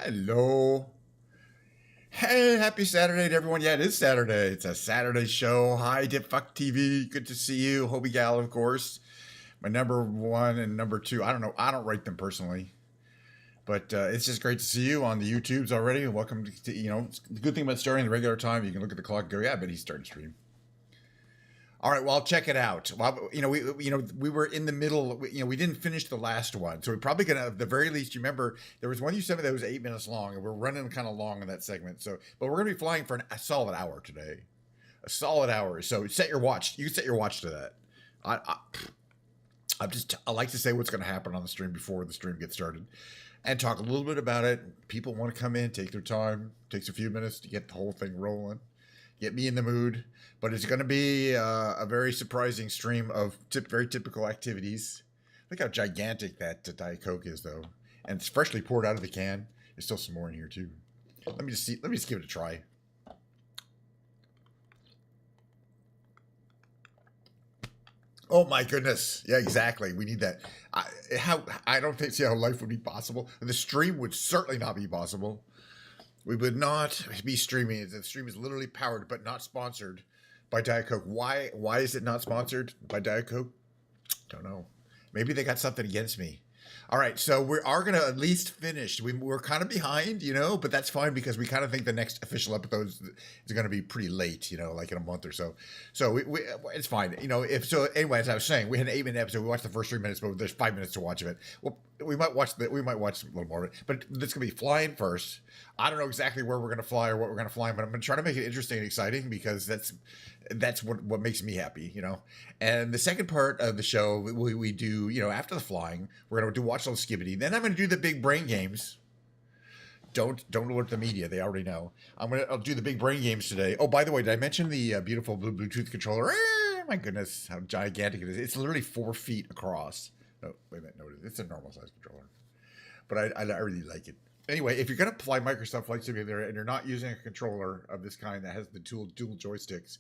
Hello. Hey, happy Saturday to everyone. Yeah, it is Saturday. It's a Saturday show. Hi, Dip Fuck TV. Good to see you. Hobie Gal, of course. My number one and number two. I don't know. I don't rate them personally. But it's just great to see you on the YouTubes already. Welcome to, the good thing about starting the regular time, you can look at the clock and go, yeah, I bet he's starting to stream. All right, well, check it out. Well, we were in the middle. We didn't finish the last one, so we're probably gonna, at the very least, you remember there was one you sent me that was 8 minutes long, and we're running kind of long in that segment. So, but we're gonna be flying for a solid hour today, a solid hour. So set your watch. You can set your watch to that. I like to say what's gonna happen on the stream before the stream gets started, and talk a little bit about it. People want to come in, take their time. Takes a few minutes to get the whole thing rolling. Get me in the mood, but it's going to be a very surprising stream of very typical activities. Look how gigantic that Diet Coke is, though, and it's freshly poured out of the can. There's still some more in here too. Let me just give it a try. Oh my goodness! Yeah, exactly. We need that. I don't see how life would be possible. The stream would certainly not be possible. We would not be streaming. The stream is literally powered, but not sponsored by Diet Coke. Why is it not sponsored by Diet Coke? Don't know. Maybe they got something against me. All right, so we are going to at least finish. We're kind of behind, but that's fine because we kind of think the next official episode is going to be pretty late, like in a month or so. So it's fine. Anyway, as I was saying, we had an 8-minute episode. We watched the first 3 minutes, but there's 5 minutes to watch of it. Well, we might watch a little more of it, but this going to be flying first. I don't know exactly where we're going to fly or what we're going to fly, but I'm going to try to make it interesting and exciting because that's what makes me happy, And the second part of the show, we do, after the flying, we're going to watch a little Skibidi. Then I'm going to do the big brain games. Don't alert the media. They already know. I'll do the big brain games today. Oh, by the way, did I mention the beautiful Bluetooth controller? My goodness, how gigantic it is. It's literally 4 feet across. Oh, wait a minute. No, it's a normal size controller. But I really like it. Anyway, if you're going to fly Microsoft Flight Simulator and you're not using a controller of this kind that has the dual joysticks,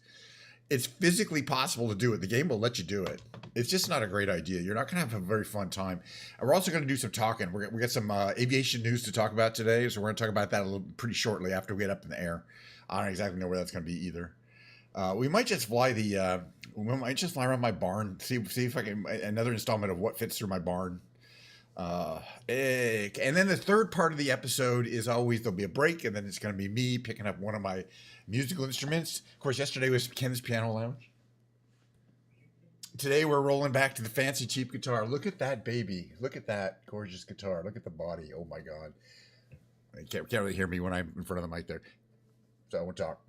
it's physically possible to do it. The game will let you do it. It's just not a great idea. You're not going to have a very fun time. And we're also going to do some talking. We got some aviation news to talk about today, so we're going to talk about that pretty shortly after we get up in the air. I don't exactly know where that's going to be either. We might just fly around my barn. See if I can another installment of what fits through my barn. And then the third part of the episode is always there'll be a break, and then it's going to be me picking up one of my musical instruments. Of course, yesterday was Ken's Piano Lounge. Today we're rolling back to the fancy cheap guitar. Look at that baby. Look at that gorgeous guitar. Look at the body. Oh my God. You can't really hear me when I'm in front of the mic there. So I won't talk.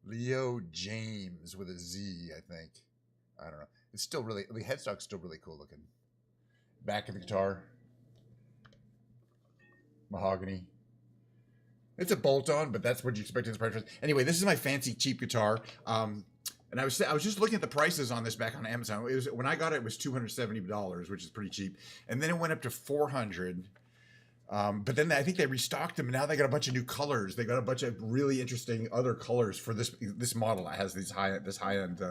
Leo James with a Z, I think. I don't know. It's still really, the headstock's still really cool looking. Back of the guitar. Mahogany. It's a bolt-on, but that's what you expect in this price. Anyway, this is my fancy cheap guitar. And I was just looking at the prices on this back on Amazon. When I got it, it was $270, which is pretty cheap. And then it went up to $400. But then I think they restocked them. And now they got a bunch of new colors. They got a bunch of really interesting other colors for this model that has this high-end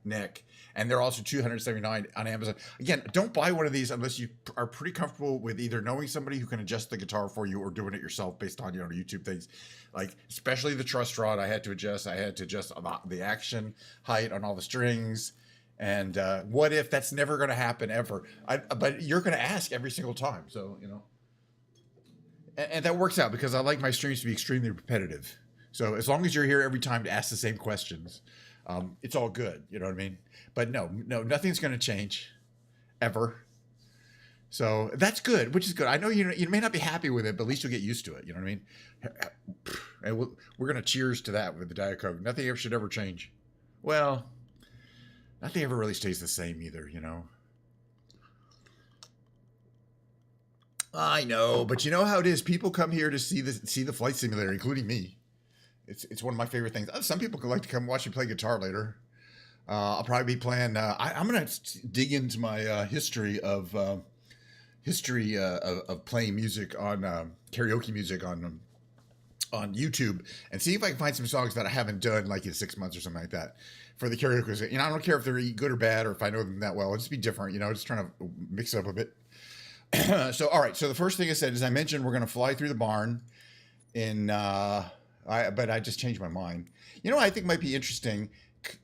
neck, and they're also $279 on Amazon. Again, don't buy one of these unless you are pretty comfortable with either knowing somebody who can adjust the guitar for you or doing it yourself based on YouTube things, like especially the truss rod. I had to adjust the action height on all the strings. And what if that's never going to happen ever? But you're going to ask every single time, so and that works out because I like my streams to be extremely repetitive. So as long as you're here every time to ask the same questions, it's all good. You know what I mean? But no, nothing's going to change ever. So that's good, which is good. I know you may not be happy with it, but at least you'll get used to it. You know what I mean? And we're going to cheers to that with the Diet Coke. Nothing ever should ever change. Well, nothing ever really stays the same either, I know, but you know how it is. People come here to see the flight simulator, including me. It's one of my favorite things. Some people could like to come watch me play guitar later. I'll probably be playing. I'm going to dig into my history of playing music on karaoke music on YouTube and see if I can find some songs that I haven't done like in 6 months or something like that for the karaoke. I don't care if they're good or bad or if I know them that well. It'll just be different, just trying to mix it up a bit. So, all right. So the first thing I said is I mentioned we're going to fly through the barn but I just changed my mind. You know, I think might be interesting.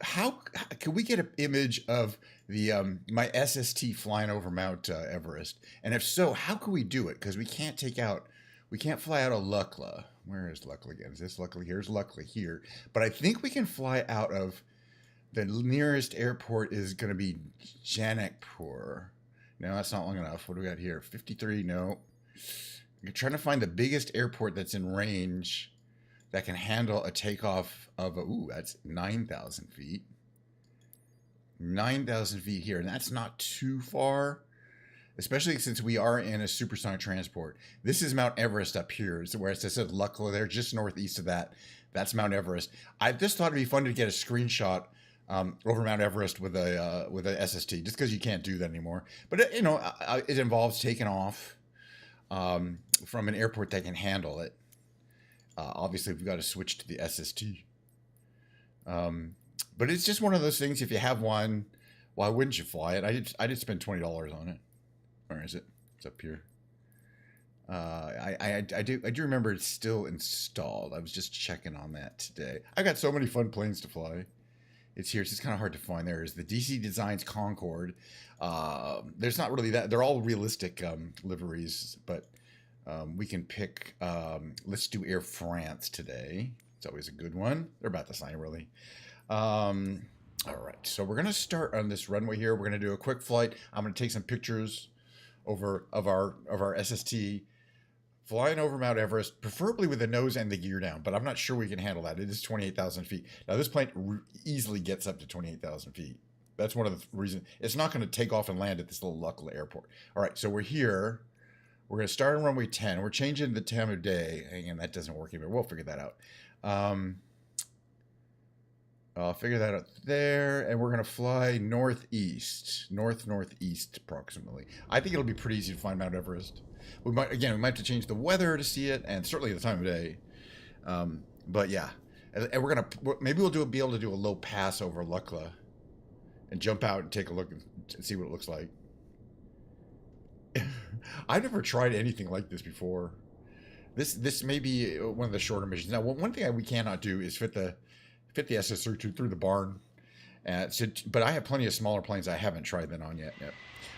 How can we get an image of the my SST flying over Mount Everest? And if so, how can we do it? Because we can't fly out of Lukla. Where is Lukla again? Is this Lukla? Here's Lukla here. But I think we can fly out of the nearest airport is going to be Janakpur. No, that's not long enough. What do we got here? 53. No. You're trying to find the biggest airport that's in range that can handle a takeoff of that's 9,000 feet. 9,000 feet here, and that's not too far, especially since we are in a supersonic transport. This is Mount Everest up here. It's where it says Lukla there, just northeast of that. That's Mount Everest. I just thought it'd be fun to get a screenshot over Mount Everest with a SST, just because you can't do that anymore. But it involves taking off from an airport that can handle it. Obviously, we've got to switch to the SST. But it's just one of those things. If you have one, why wouldn't you fly it? I did spend $20 on it. Or is it? It's up here. I do remember it's still installed. I was just checking on that today. I got so many fun planes to fly. It's here. It's just kind of hard to find. There is the DC Designs Concorde. There's not really that. They're all realistic liveries, but we can pick. Let's do Air France today. It's always a good one. They're about the same, really. All right. So we're going to start on this runway here. We're going to do a quick flight. I'm going to take some pictures of our SST flying over Mount Everest, preferably with the nose and the gear down, but I'm not sure we can handle that. It is 28,000 feet. Now, this plane easily gets up to 28,000 feet. That's one of the reasons. It's not going to take off and land at this little Lukla airport. All right, so we're here. We're going to start on runway 10. We're changing the time of day. Again, that doesn't work either. We'll figure that out. I'll figure that out there, and we're going to fly northeast, northeast approximately. I think it'll be pretty easy to find Mount Everest. We might have to change the weather to see it, and certainly the time of day. But yeah, and maybe we'll be able to do a low pass over Lukla, and jump out and take a look and see what it looks like. I've never tried anything like this before. This may be one of the shorter missions. Now, one thing we cannot do is fit the SS-3 through the barn. But I have plenty of smaller planes I haven't tried that on yet.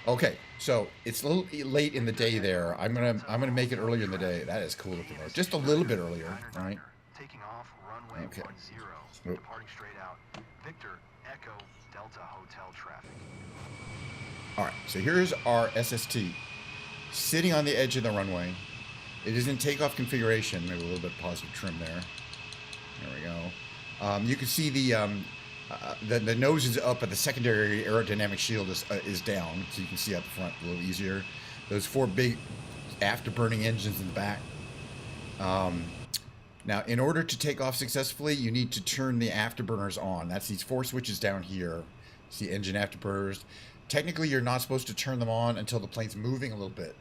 Okay, so it's a little late in the day there. I'm gonna make it earlier in the day. That is cool looking there. Just a little bit earlier, right? Taking off runway 10, departing straight out. Victor Echo Delta Hotel traffic. All right, so here's our SST sitting on the edge of the runway. It is in takeoff configuration. Maybe a little bit of positive trim there. There we go. You can see the nose is up, but the secondary aerodynamic shield is down, so you can see out the front a little easier. Those four big afterburning engines in the back. Now, in order to take off successfully, you need to turn the afterburners on. That's these four switches down here. See engine afterburners. Technically, you're not supposed to turn them on until the plane's moving a little bit,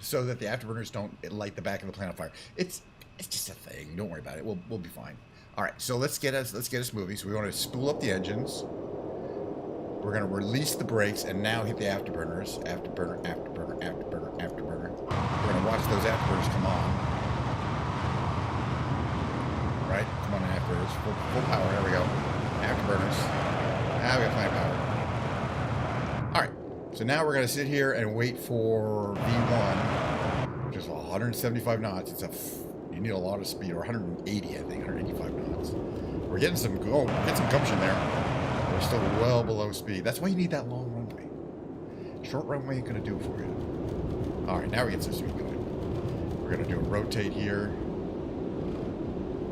so that the afterburners don't light the back of the plane on fire. It's just a thing. Don't worry about it. We'll be fine. All right, so let's get us moving. So we want to spool up the engines. We're going to release the brakes and now hit the afterburners. Afterburner, afterburner, afterburner, afterburner. We're going to watch those afterburners come on. Right? Come on, afterburners. Full power. There we go. Afterburners. Now we got plenty of power. All right. So now we're going to sit here and wait for V1, which is 175 knots. You need a lot of speed, or 180, I think, 185 knots. We're getting some gumption there. We're still well below speed. That's why you need that long runway. Short runway ain't gonna do it for you. All right, now we get some speed going. We're gonna do a rotate here.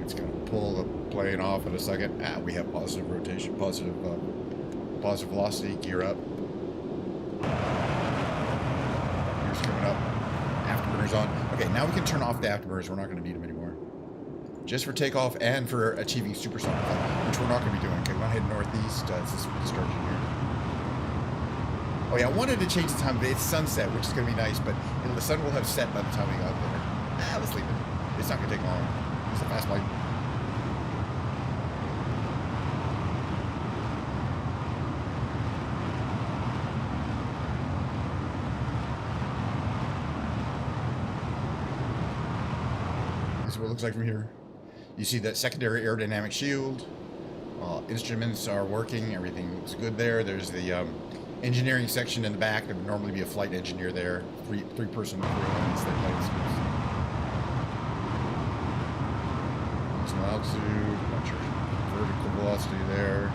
It's gonna pull the plane off in a second. We have positive rotation, positive velocity. Gear up. Gears coming up. Afterburners on. Okay, now we can turn off the afterburners. We're not going to need them anymore. Just for takeoff and for achieving supersonic flight, which we're not going to be doing. Okay, we're going to head northeast. This is destruction here. Oh yeah, I wanted to change the time of day. It's sunset, which is going to be nice, but the sun will have set by the time we got there. Let's leave it. It's not going to take long. It's a fast flight. is what it looks like from here. You see that secondary aerodynamic shield. Instruments are working. Everything looks good there. There's the engineering section in the back. There would normally be a flight engineer there. Three-person crew on this some altitude, bunch of vertical velocity there.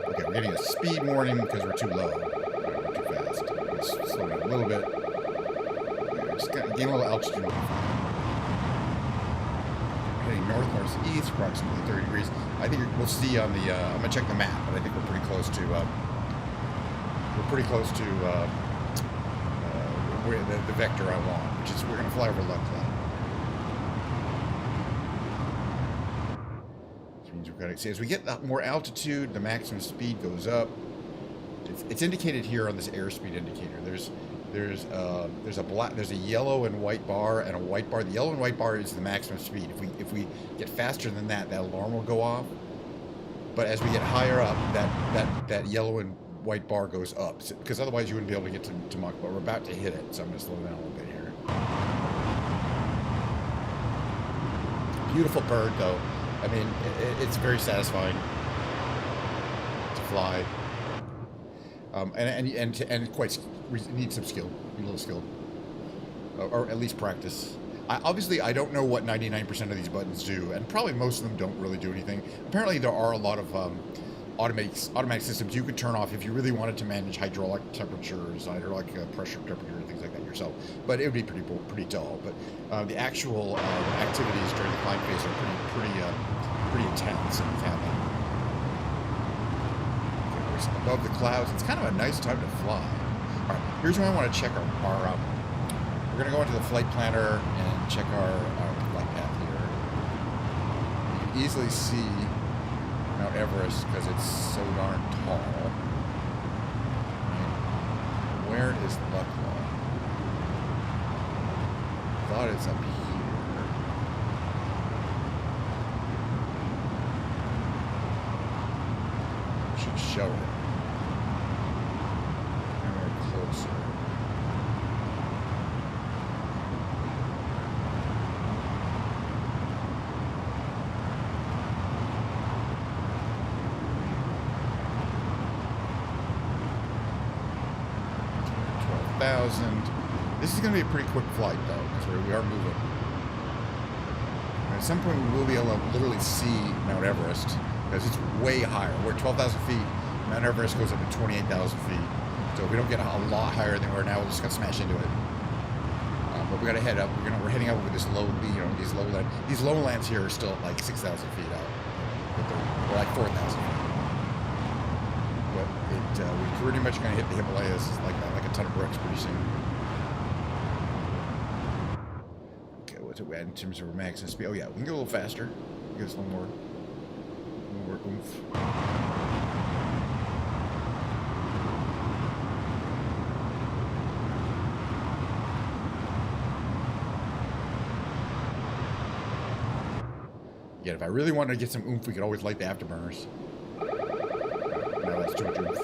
Okay, we're getting a speed warning because we're too low. We're too fast. Let's slow down a little bit. Okay, just gain a little altitude. Heading north-northeast, approximately 30 degrees. I think we'll see on the. I'm gonna check the map, but I think we're pretty close to. Where the vector I want, which is we're gonna fly over Luck Cloud. Which means we've got to see as we get more altitude, the maximum speed goes up. It's indicated here on this airspeed indicator. There's a yellow and white bar and a white bar. The yellow and white bar is the maximum speed. If we get faster than that, that alarm will go off. But as we get higher up, that yellow and white bar goes up, because otherwise you wouldn't be able to get to Mach. But we're about to hit it, so I'm going to slow down a little bit here. Beautiful bird, though. I mean, it's very satisfying to fly. And quite need some skill, need a little skill, or at least practice. Obviously, I don't know what 99% of these buttons do, and probably most of them don't really do anything. Apparently, there are a lot of automatic systems you could turn off if you really wanted to manage hydraulic temperatures, hydraulic pressure temperature, and things like that yourself. But it would be pretty dull. But the actual activities during the climb phase are pretty intense in the cabin. Above the clouds, it's kind of a nice time to fly. All right, here's where I want to check our we're going to go into the flight planner and check our flight path here. You can easily see Mt Everest because it's so darn tall. And where is Lucknow? I thought it's up here. Should show it. And we're closer. This is going to be a pretty quick flight, though, because we are moving. And at some point, we will be able to literally see Mt Everest, because it's way higher. We're at 12,000 feet. Mt Everest goes up to 28,000 feet. So if we don't get a lot higher than we are now, we're just going to smash into it. But we got to head up. We're heading up over this these lowlands here are still at like 6,000 feet out. But they're like 4,000 feet. But we're pretty much going to hit the Himalayas like a ton of bricks pretty soon. Okay, what's it in terms of our maximum speed? Oh yeah, we can go a little faster. Give us a little more oomph. Yeah, if I really wanted to get some oomph, we could always light the afterburners. No, that's too much oomph.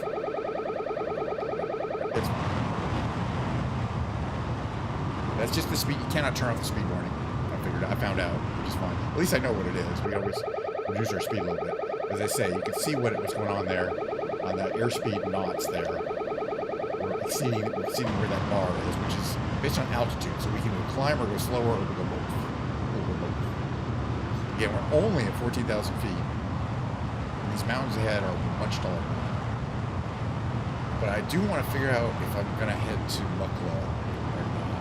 That's just the speed. You cannot turn off the speed warning. I found out, which is fine. At least I know what it is. We always reduce our speed a little bit. As I say, you can see what's going on there on the airspeed knots there. We're exceeding where that bar is, which is based on altitude. So we can either climb or go slower or we go both. Again, we're only at 14,000 feet. These mountains ahead are much taller. But I do want to figure out if I'm going to head to Lucknow or not.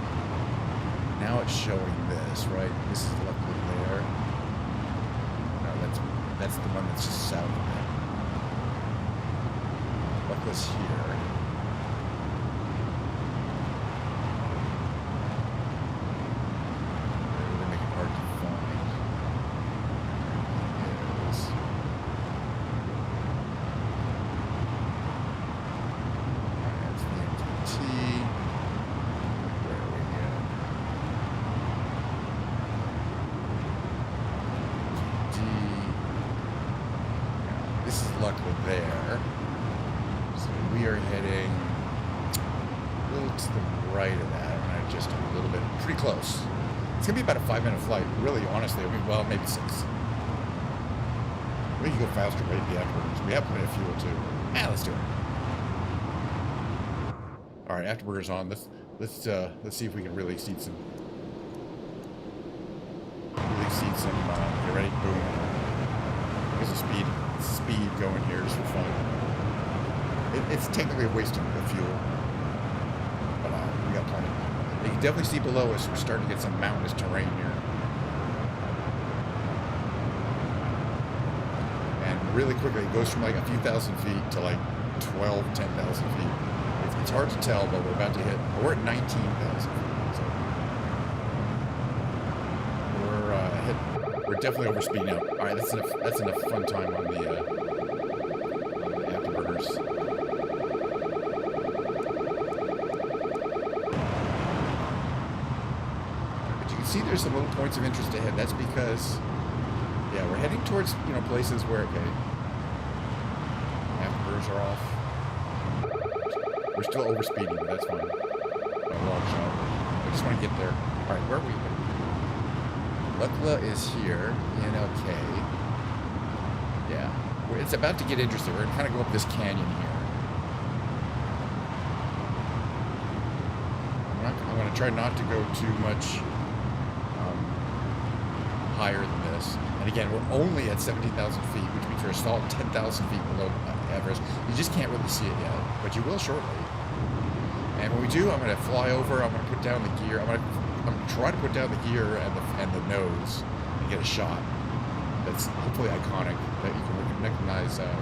Now it's showing this, right? This is Lucknow there. No, that's the one that's just south of it. Luckless here. They make it hard to find. There it is. That's the MTT. Where are we at? This is Lucknow there. So we are heading a little to the right of that. I'm going to just a little bit, pretty close. It's gonna be about a 5-minute flight, really, honestly. I mean, well, maybe 6. We can go faster, right? The afterburgers. We have plenty of fuel too. Yeah, let's do it. All right, afterburgers on. Let's see if we can really exceed some. Get ready, boom. There's a speed going here just for fun. It's technically a waste of fuel, but we got plenty. You can definitely see below us. We're starting to get some mountainous terrain here. Really quickly, it goes from like a few thousand feet to like 10,000 feet. It's hard to tell, but we're about to hit. We're at 19,000 feet, so we're definitely overspeeding out. All right, that's enough fun time on the afterburners. But you can see there's some little points of interest ahead. That's because. Yeah, we're heading towards, places where, okay, afterburners are off. We're still overspeeding, but that's fine. By a long shot. I just want to get there. All right, where are we? Lukla is here in okay. Yeah, it's about to get interesting. We're going to kind of go up this canyon here. I'm going to try not to go too much higher than this. And again, we're only at 17,000 feet, which means we're a solid 10,000 feet below Everest. You just can't really see it yet, but you will shortly. And when we do, I'm going to fly over. I'm going to put down the gear. I'm going to try to put down the gear and the nose and get a shot that's hopefully iconic, that you can recognize that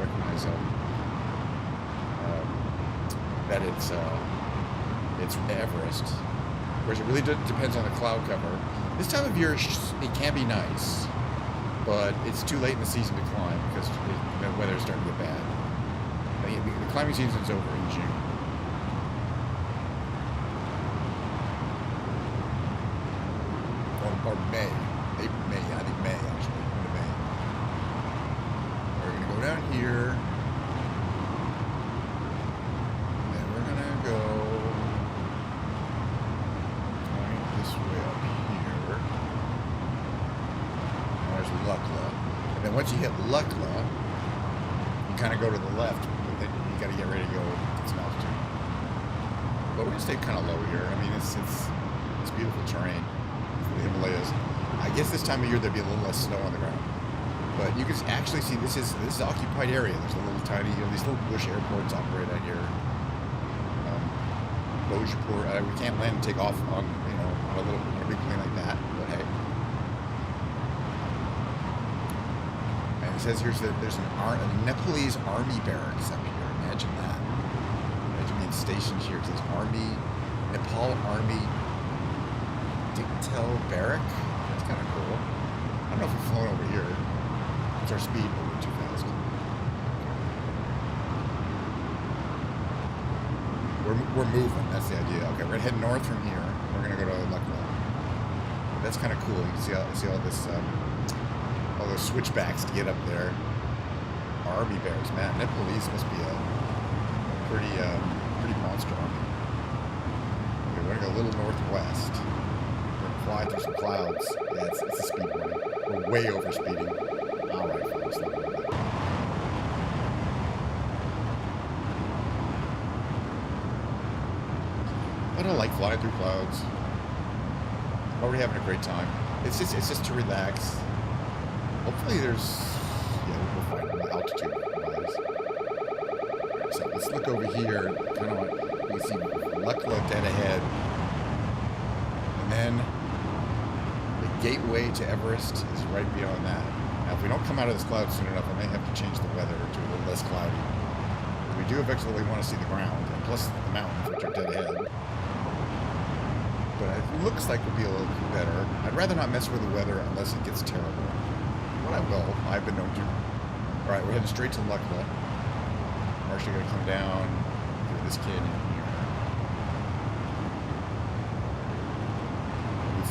it's Everest. Of course, it really depends on the cloud cover. This time of year, it can be nice, but it's too late in the season to climb because the weather's starting to get bad. The climbing season's over in June. Or May. May, I think May, actually. End of May. We're going to go down here. And we're going to go this way up here. And there's Lukla. And then once you hit Lukla, you kind of go to the left, but then you got to get ready to go to some altitude. But we're going to stay kind of low here. I mean, it's beautiful terrain. The Himalayas. I guess this time of year there'd be a little less snow on the ground, but you can actually see this is an occupied area. There's a little tiny, these little bush airports operate out here. Bojapur. We can't land and take off on on a big plane like that, but hey. And it says here that there's a Nepalese army barracks up here. Imagine that. Imagine being stationed here. It says Nepal Army. Dictel Barrack. That's kind of cool. I don't know if we've flown over here. It's our speed, but we're too fast. We're moving. That's the idea. Okay, we're heading north from here. We're gonna go to Lukla. That's kind of cool. You can see all this, all those switchbacks to get up there. Army barracks, man. Nepalese must be a pretty monster army. Okay, we're gonna go a little northwest. Fly through some clouds. Yeah, it's a speed warning. We're way over speeding. Alright, folks. I don't like flying through clouds. I'm already having a great time. It's just to relax. Hopefully there's we'll find altitude wise. Right, so let's look over here. Kind of what we see Lukla dead ahead. And then gateway to Everest is right beyond that. Now, if we don't come out of this cloud soon enough, I may have to change the weather to a little less cloudy. We do eventually want to see the ground, and plus the mountains, which are dead ahead. But it looks like we'll be a little better. I'd rather not mess with the weather unless it gets terrible. But I will. I've been known to. All right, we're heading straight to Lukla. We're actually going to come down through this canyon here.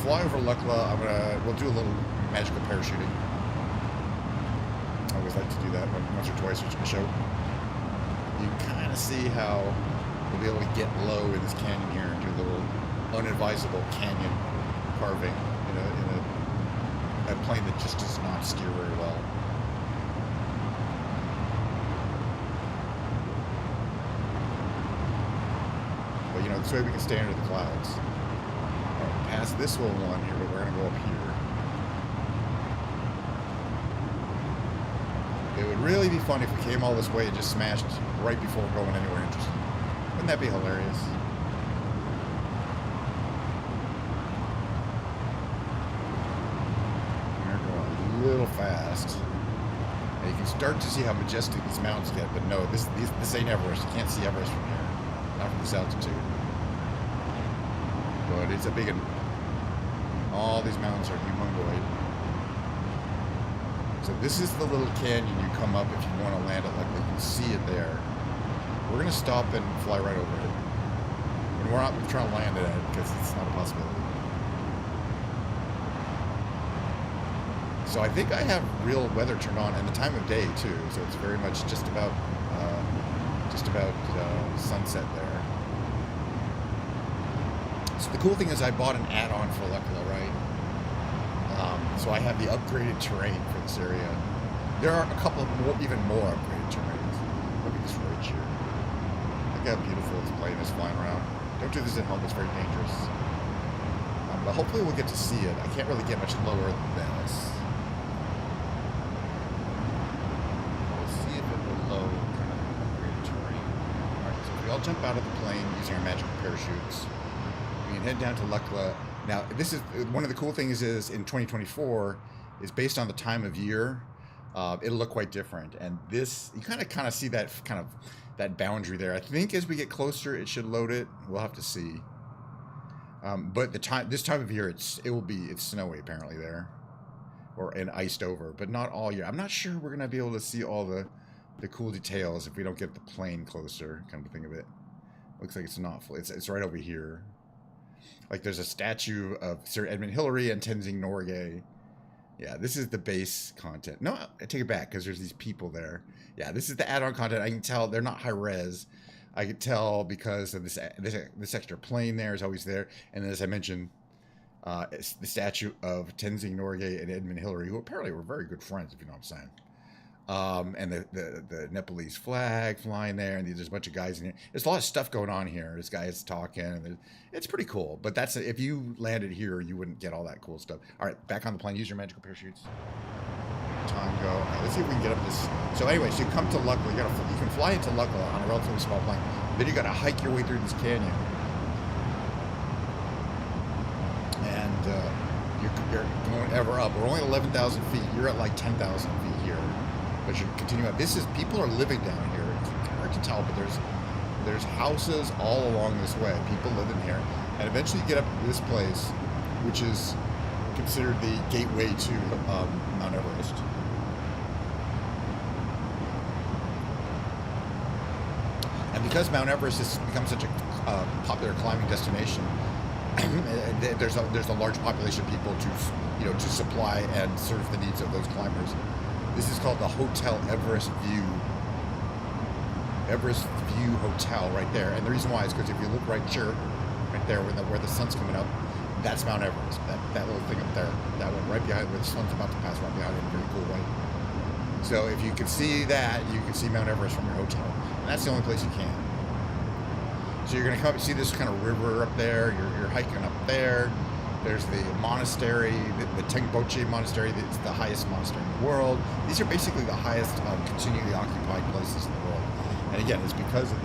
Fly over Lukla. We'll do a little magical parachuting. I always like to do that once or twice to show. You kind of see how we'll be able to get low in this canyon here and do a little unadvisable canyon carving in a plane that just does not steer very well. But you know, this way we can stay under the clouds. All right, past this little one here, but we're gonna go up here. It would really be fun if we came all this way and just smashed right before going anywhere interesting. Wouldn't that be hilarious? We're going a little fast. And you can start to see how majestic these mountains get, but no, this ain't Everest. You can't see Everest from here. Not from this altitude. But it's a big one. All these mountains are humongoid. So this is the little canyon you come up if you want to land it. Like you can see it there. We're gonna stop and fly right over it. And we're not trying to land it at it because it's not a possibility. So I think I have real weather turned on and the time of day too. So it's very much just about sunset there. So the cool thing is I bought an add-on for Lekla, right? So I have the upgraded terrain for this area. There are a couple more, even more upgraded terrains. Look at this ridge here. Look how beautiful this plane is flying around. Don't do this at home, it's very dangerous. But hopefully we'll get to see it. I can't really get much lower than this. We'll see if it will load kind of upgraded terrain. Alright, so we all jump out of the plane using our magical parachutes. We can head down to Lekla. Now, this is one of the cool things is in 2024 is based on the time of year. It'll look quite different, and this you kind of see that that boundary there. I think as we get closer, it should load it. We'll have to see. But this time of year, it's snowy apparently there, and iced over, but not all year. I'm not sure we're gonna be able to see all the cool details if we don't get the plane closer. Come to think of it, looks like it's not full. It's right over here. Like there's a statue of Sir Edmund Hillary and Tenzing Norgay. Yeah, this is the base content. No, I take it back because there's these people there. Yeah, this is the add-on content. I can tell they're not high res. I could tell because of this extra plane there is always there. And as I mentioned, it's the statue of Tenzing Norgay and Edmund Hillary, who apparently were very good friends, if you know what I'm saying. And the Nepalese flag flying there, and there's a bunch of guys in here. There's a lot of stuff going on here. This guy is talking, and it's pretty cool. But that's if you landed here, you wouldn't get all that cool stuff. All right, back on the plane. Use your magical parachutes. Time go. All right, let's see if we can get up this. So anyway, so you come to Lekla. You can fly into Lekla on a relatively small plane. Then you got to hike your way through this canyon, and you're going ever up. We're only 11,000 feet. You're at like 10,000 feet here. But you continue up. People are living down here. It's hard to tell, but there's houses all along this way. People live in here, and eventually you get up to this place, which is considered the gateway to Mount Everest. And because Mount Everest has become such a popular climbing destination, there's a large population of people to supply and serve the needs of those climbers. This is called the Hotel Everest View. Everest View Hotel right there. And the reason why is because if you look right there where the sun's coming up, that's Mount Everest. That little thing up there. That one right behind where the sun's about to pass right behind it in a very cool way. So if you can see that, you can see Mount Everest from your hotel. And that's the only place you can. So you're going to come up and see this kind of river up there. You're hiking up there. There's the monastery, the Tengboche Monastery. It's the highest monastery in the world. These are basically the highest continually occupied places in the world. And again, it's because of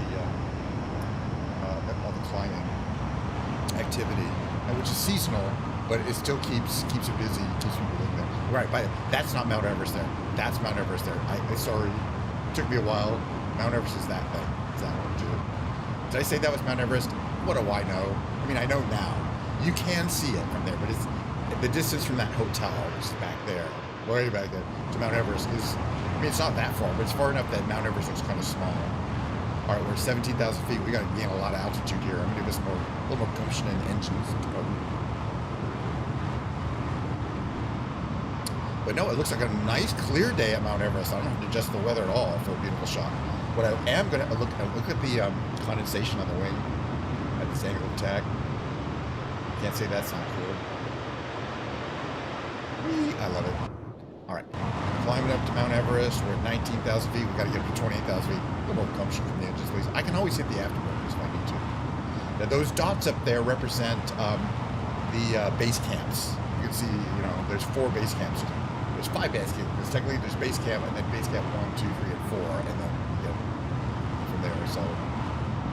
all the climbing activity, which is seasonal, but it still keeps it busy, keeps people living there. Right, but that's not Mount Everest there. That's Mount Everest there. Sorry, it took me a while. Mount Everest is that thing. Is that what? Did I say that was Mount Everest? What do I know? I mean, I know now. You can see it from there, but it's the distance from that hotel, which is back there, way back there, to Mount Everest is, I mean, it's not that far, but it's far enough that Mount Everest looks kind of small. All right, we're 17,000 feet. We got to gain a lot of altitude here. I'm going to give us a little more gumption and engines. But no, it looks like a nice, clear day at Mount Everest. I don't have to adjust the weather at all for a beautiful shot. What I am going to look at the condensation on the wing at this angle of attack. Can't say that's not cool. Whee! I love it. All right. Climbing up to Mount Everest. We're at 19,000 feet. We've got to get up to 28,000 feet. A little more gumption from the edges, please. I can always hit the afterburners if I need to. Now, those dots up there represent the base camps. You can see, you know, there's 4 base camps. There's 5 base camps. Because technically there's base camp and then base camp 1, 2, 3, and 4. And then you get from there. So,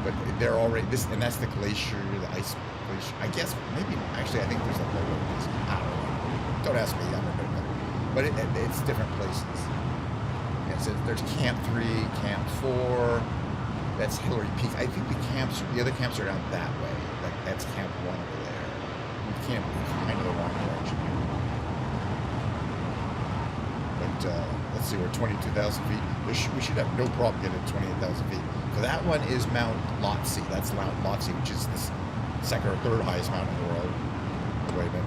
but they're already, and that's the glacier, the ice glacier. I guess, maybe, actually, I think there's a lower base camp. I don't know. Don't ask me. I'm not going to know. But it's different places. Yeah, so there's Camp 3, Camp 4. That's Hillary Peak. I think the other camps are down that way. Like that's Camp 1 over there. Camp kind of the wrong direction here. But let's see, we're 22,000 feet. We should have no problem getting to 28,000 feet. So that one is Mount Lhotse. That's Mount Lhotse, which is the second or third highest mountain in the world. Wait a minute.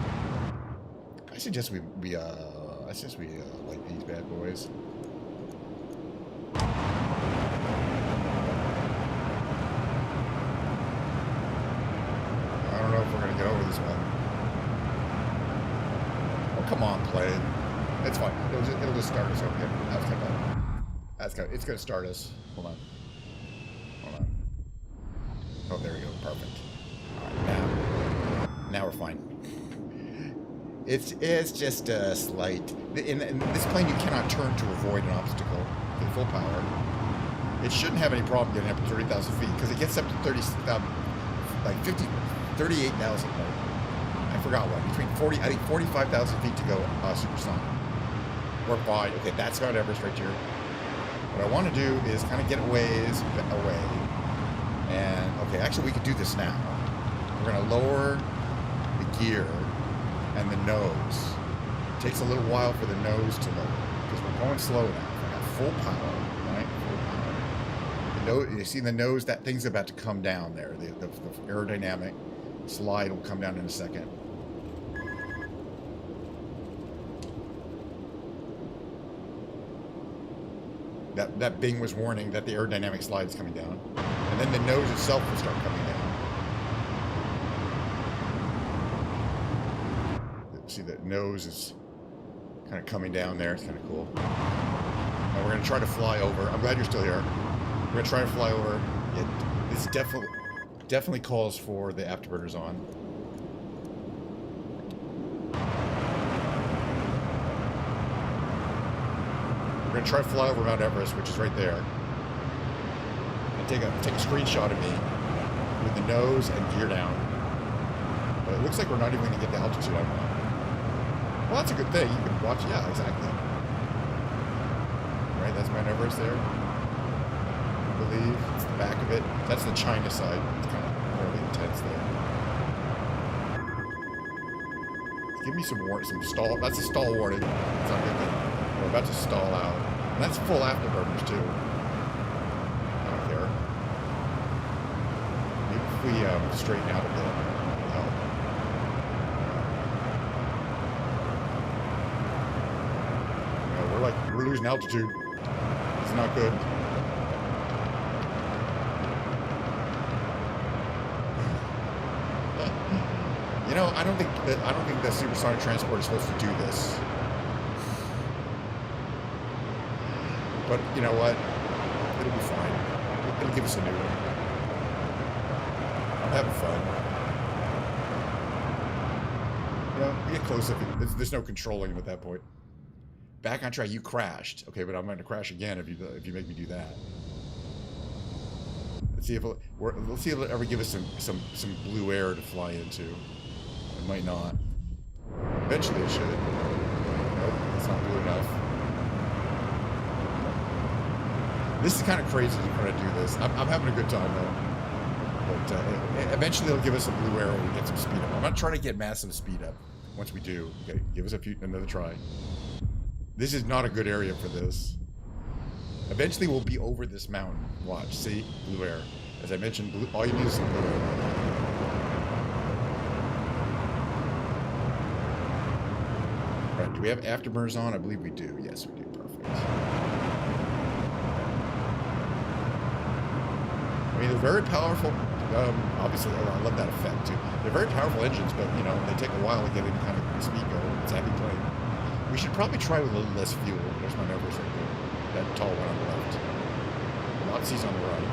I suggest we like these bad boys. I don't know if we're gonna get over this one. Oh, come on, play. It's fine. It'll just start us over here. It's gonna start us. Hold on. Oh, there we go. Perfect. All right, now we're fine. It's just a slight. In this plane, you cannot turn to avoid an obstacle at full power. It shouldn't have any problem getting up to 30,000 feet because it gets up to 38,000. I forgot what. Between 45,000 feet to go supersonic. We're fine. Okay, that's Mount Everest right here. What I want to do is kind of get away. And okay, actually, we could do this now. We're going to lower the gear and the nose. It takes a little while for the nose to lower because we're going slow now. I got full power, right? Full power. You see the nose? That thing's about to come down there. The aerodynamic slide will come down in a second. That Bing was warning that the aerodynamic slide is coming down, and then the nose itself will start coming down. See, the nose is kind of coming down there. It's kind of cool. Now we're going to try to fly over. I'm glad you're still here. We're going to try to fly over. This definitely calls for the afterburners on. We're going to try to fly over Mount Everest, which is right there. And take a screenshot of me with the nose and gear down. But it looks like we're not even going to get the altitude I want. Well, that's a good thing. You can watch. Yeah, exactly. Right, that's Mount Everest there. I believe it's the back of it. That's the China side. It's kind of really intense there. Give me some stall. That's a stall warning. It's not a good thing. We're about to stall out. And that's full afterburners too. I don't care. Maybe if we straighten out a bit. We're losing altitude. It's not good. You know, I don't think the supersonic transport is supposed to do this. But you know what? It'll be fine. It'll give us a new one. I'm having fun. You know, we get close up. There's no controlling him at that point. Back on track, you crashed. Okay, but I'm going to crash again if you make me do that. Let's see if it'll ever give us some blue air to fly into. It might not. Eventually it should. Nope, it's not blue enough. This is kind of crazy when I do this. I'm having a good time though. But eventually it'll give us some blue air when we get some speed up. I'm not trying to get massive speed up. Once we do, okay, give us another try. This is not a good area for this. Eventually we'll be over this mountain. Watch, see? Blue air. As I mentioned, all you need is some blue air. Right, do we have afterburners on? I believe we do. Yes, we do. Perfect. mean, they're very powerful. Obviously, I love that effect too. They're very powerful engines, but you know, they take a while to get any kind of speed going. It's a heavy plane. We should probably try with a little less fuel. There's Mt Everest right there. That tall one on the left. Nazis on the right.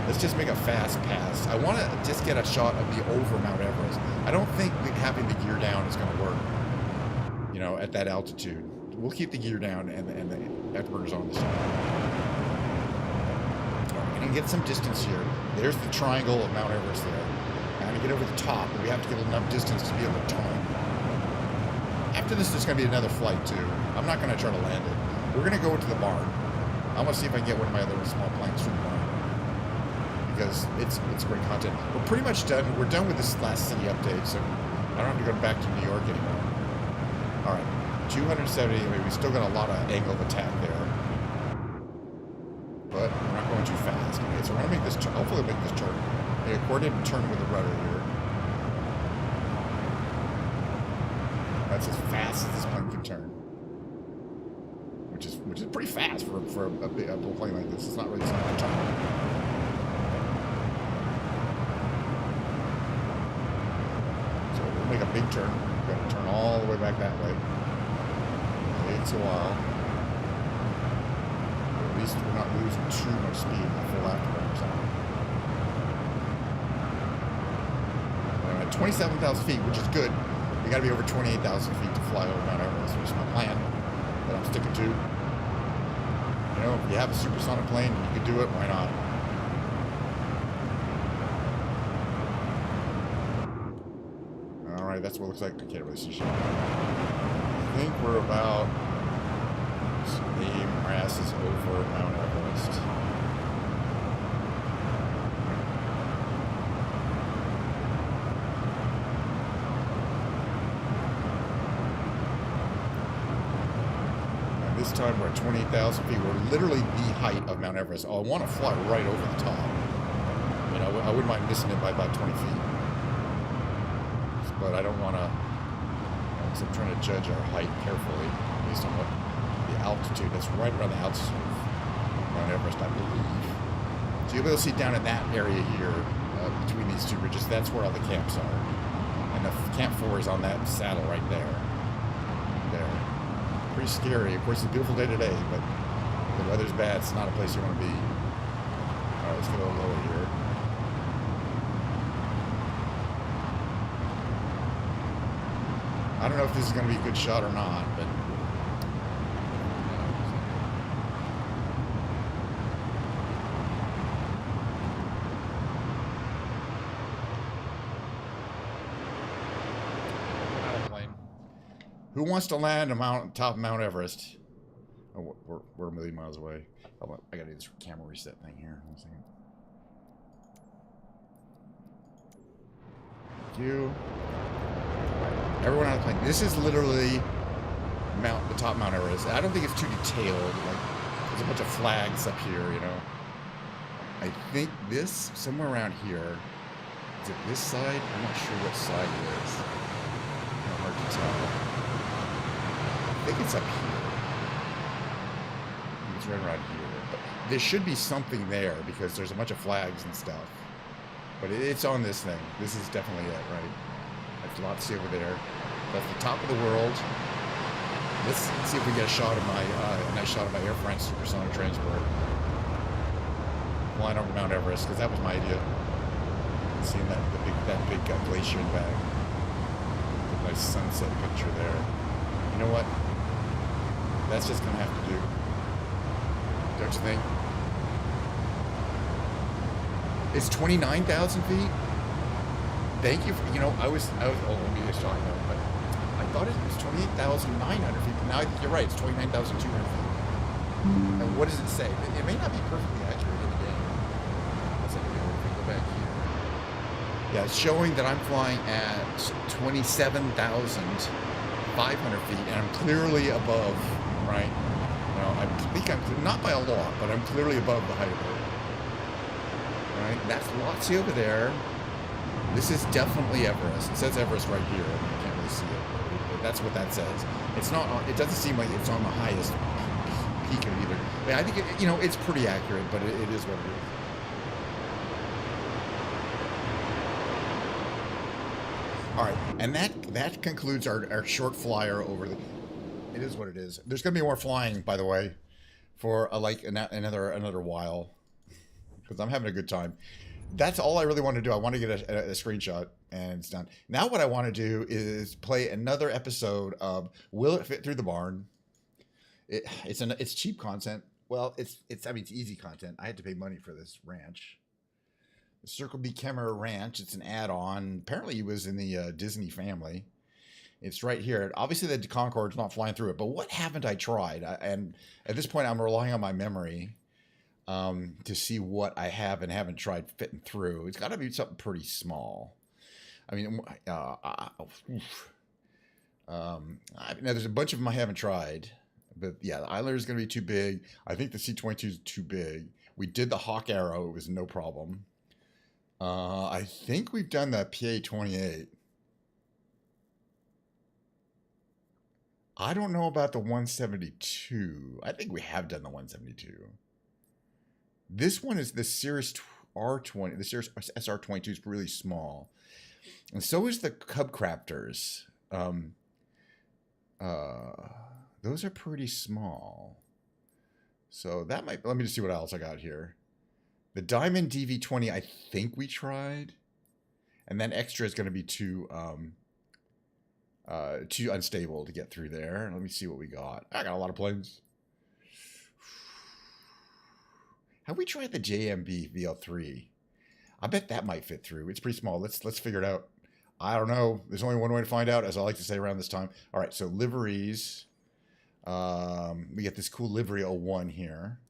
Let's just make a fast pass. I want to just get a shot of the over Mt Everest. I don't think having the gear down is going to work, you know, at that altitude. We'll keep the gear down and the afterburners on this time. We're going to get some distance here. There's the triangle of Mt Everest there. Now to get over the top, but we have to get enough distance to be able to turn. After this, there's going to be another flight too. I'm not going to try to land it. We're going to go into the barn. I want to see if I can get one of my other small planes through the barn. Because it's great content. We're pretty much done. We're done with this last city update, so I don't have to go back to New York anymore. All right, 270. I mean, we still got a lot of angle of attack there, but we're not going too fast. Okay, so we're gonna make this. Hopefully, make this turn. Make a coordinated turn with the rudder here. That's as fast as this plane can turn, which is pretty fast for a plane like this. It's not really something to turn. Make a big turn. We've got to turn all the way back that way. It takes a while. But at least we're not losing too much speed in the full afterburners on. At 27,000 feet, which is good. We got to be over 28,000 feet to fly over Mt Everest, which is my plan that I'm sticking to. You know, if you have a supersonic plane and you can do it, why not? That's what it looks like. I can't really see shit. I think we're about aim our asses over Mt Everest. And this time we're at 28,000 feet. We're literally the height of Mt Everest. Oh, I want to fly right over the top. You know, I wouldn't mind missing it by about 20 feet. But I don't want to, because I'm trying to judge our height carefully based on what the altitude, that's right around the altitude of Mt Everest, I believe. So you'll be able to see down in that area here, between these two ridges, that's where all the camps are. And the Camp 4 is on that saddle right there. There. Pretty scary. Of course, it's a beautiful day today, but the weather's bad. It's not a place you want to be. All right, let's get a little lower here. I don't know if this is going to be a good shot or not, but who wants to land on top of Mt Everest? Oh, we're a million miles away. Oh, I got to do this camera reset thing here. 1 second. Thank you. Everyone on the plane. This is literally the top Mt Everest. I don't think it's too detailed. Like, there's a bunch of flags up here, you know. I think this, somewhere around here, is it this side? I'm not sure what side it is. Kind of hard to tell. I think it's up here. I think it's right around here. But there should be something there because there's a bunch of flags and stuff. But it's on this thing. This is definitely it, right? There's a lot to see over there. That's the top of the world. Let's see if we get a shot of my, a nice shot of my Air France supersonic transport flying over Mt Everest, because that was my idea. Seeing that big glacier in the back. A nice sunset picture there. You know what? That's just gonna have to do. Don't you think? It's 29,000 feet. Thank you for, you know, I was, oh, let me just talk about it, but I thought it was 28,900 feet, but now I think you're right, it's 29,200 feet. And what does it say? It may not be perfectly accurate in the game. Let's go back here. Yeah, it's showing that I'm flying at 27,500 feet, and I'm clearly above, right? You know, I think I'm, not by a lot, but I'm clearly above the height of it. Right? That's Lhotse over there. This is definitely Everest. It says Everest right here. I mean, I can't really see it, but that's what that says. It's not. It doesn't seem like it's on the highest peak of either. I mean, I think you know, it's pretty accurate, but it is what it is. All right, and that concludes our short flyer over the. It is what it is. There's going to be more flying, by the way, for like another while, because I'm having a good time. That's all I really want to do. I want to get a screenshot, and it's done. Now what I want to do is play another episode of Will It Fit Through the Barn? It's cheap content. Well, it's easy content. I had to pay money for this ranch. The Circle B Kemmer Ranch. It's an add-on. Apparently, it was in the Disney family. It's right here. Obviously, the Concorde's not flying through it. But what haven't I tried? And at this point, I'm relying on my memory to see what I have and haven't tried fitting through. It's got to be something pretty small. I mean, now there's a bunch of them I haven't tried. But yeah, the Islander is going to be too big. I think the C-22 is too big. We did the Hawk Arrow. It was no problem. I think we've done the PA-28. I don't know about the 172. I think we have done the 172. This one is the Cirrus R20. The Cirrus SR-22 is really small. And so is the Cub Craptors. Those are pretty small. So that might... Let me just see what else I got here. The Diamond DV-20, I think we tried. And then extra is going to be too unstable to get through there. Let me see what we got. I got a lot of planes. Have we tried the JMB VL-3? I bet that might fit through. It's pretty small. Let's figure it out. I don't know. There's only one way to find out, as I like to say around this time. All right, so liveries. We get this cool livery 01 here.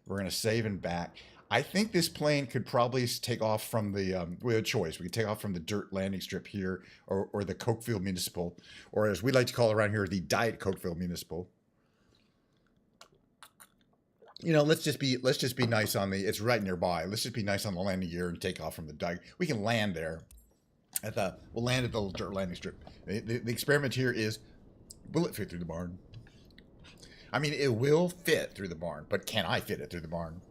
We're going to save and back. I think this plane could probably take off from the, we had a choice. We could take off from the dirt landing strip here or the Cokefield Municipal, or as we like to call it around here, the Diet Cokefield Municipal. You know, let's just be nice on the, it's right nearby. Let's just be nice on the landing gear and take off from the Diet. We can land there we'll land at the little dirt landing strip. The experiment here is, will it fit through the barn? I mean, it will fit through the barn, but can I fit it through the barn?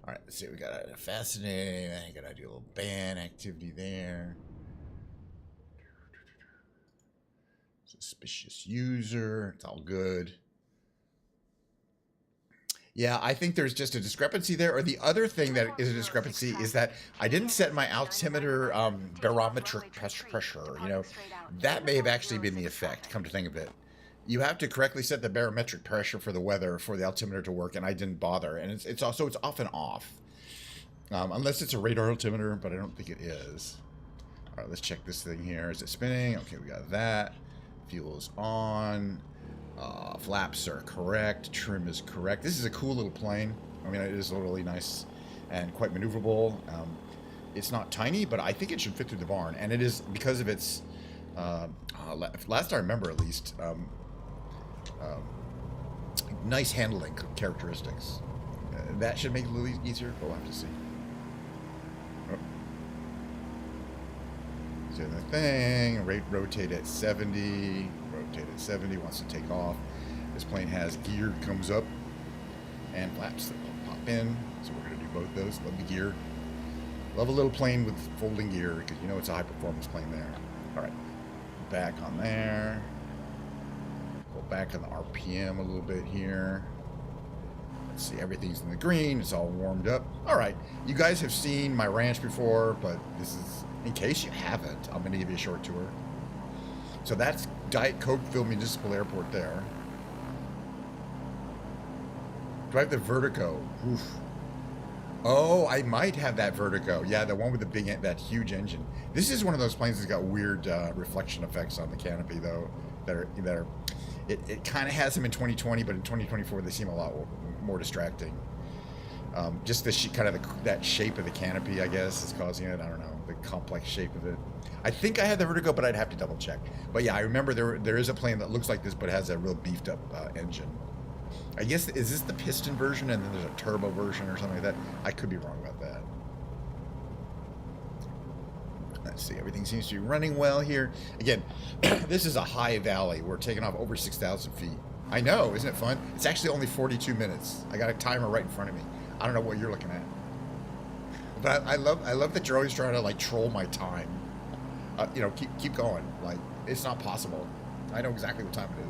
All right, let's see. We got a fascinating. I got to do a little band activity there. Suspicious user. It's all good. Yeah, I think there's just a discrepancy there. Or the other thing that is a discrepancy is that I didn't set my altimeter barometric pressure. You know, that may have actually been the effect. Come to think of it. You have to correctly set the barometric pressure for the weather for the altimeter to work, and I didn't bother. And it's also off and off, unless it's a radar altimeter, but I don't think it is. All right, let's check this thing here. Is it spinning? Okay, we got that. Fuel is on. Flaps are correct. Trim is correct. This is a cool little plane. I mean, it is really nice and quite maneuverable. It's not tiny, but I think it should fit through the barn, and it is because of its. Last I remember, at least. Nice handling characteristics. That should make it a little easier, but we'll have to see. Oh. So the thing, rotate at 70, rotate at 70, wants to take off. This plane has gear, comes up, and flaps that will pop in. So we're going to do both those. Love the gear. Love a little plane with folding gear, because you know it's a high performance plane there. All right, back on there. Back on the RPM a little bit here. Let's see, everything's in the green. It's all warmed up. All right, you guys have seen my ranch before, but this is, in case you haven't, I'm going to give you a short tour. So that's Diet Cokefield Municipal Airport there. Do I have the Vertigo? Oof. Oh, I might have that Vertigo. Yeah, the one with the big, that huge engine. This is one of those planes that's got weird reflection effects on the canopy, though. That are it kind of has them in 2020, but in 2024 they seem a lot more distracting. Just the kind of that shape of the canopy, I guess, is causing it. I don't know, the complex shape of it. I think I had the Vertigo, but I'd have to double check. But yeah, I remember there is a plane that looks like this, but has a real beefed up engine. I guess, is this the piston version and then there's a turbo version or something like that? I could be wrong about that. Let's see, everything seems to be running well here. Again, this is a high valley. We're taking off over 6,000 feet. I know, isn't it fun? It's actually only 42 minutes. I got a timer right in front of me. I don't know what you're looking at. But I love that you're always trying to like troll my time. You know, keep going. Like, it's not possible. I know exactly what time it is.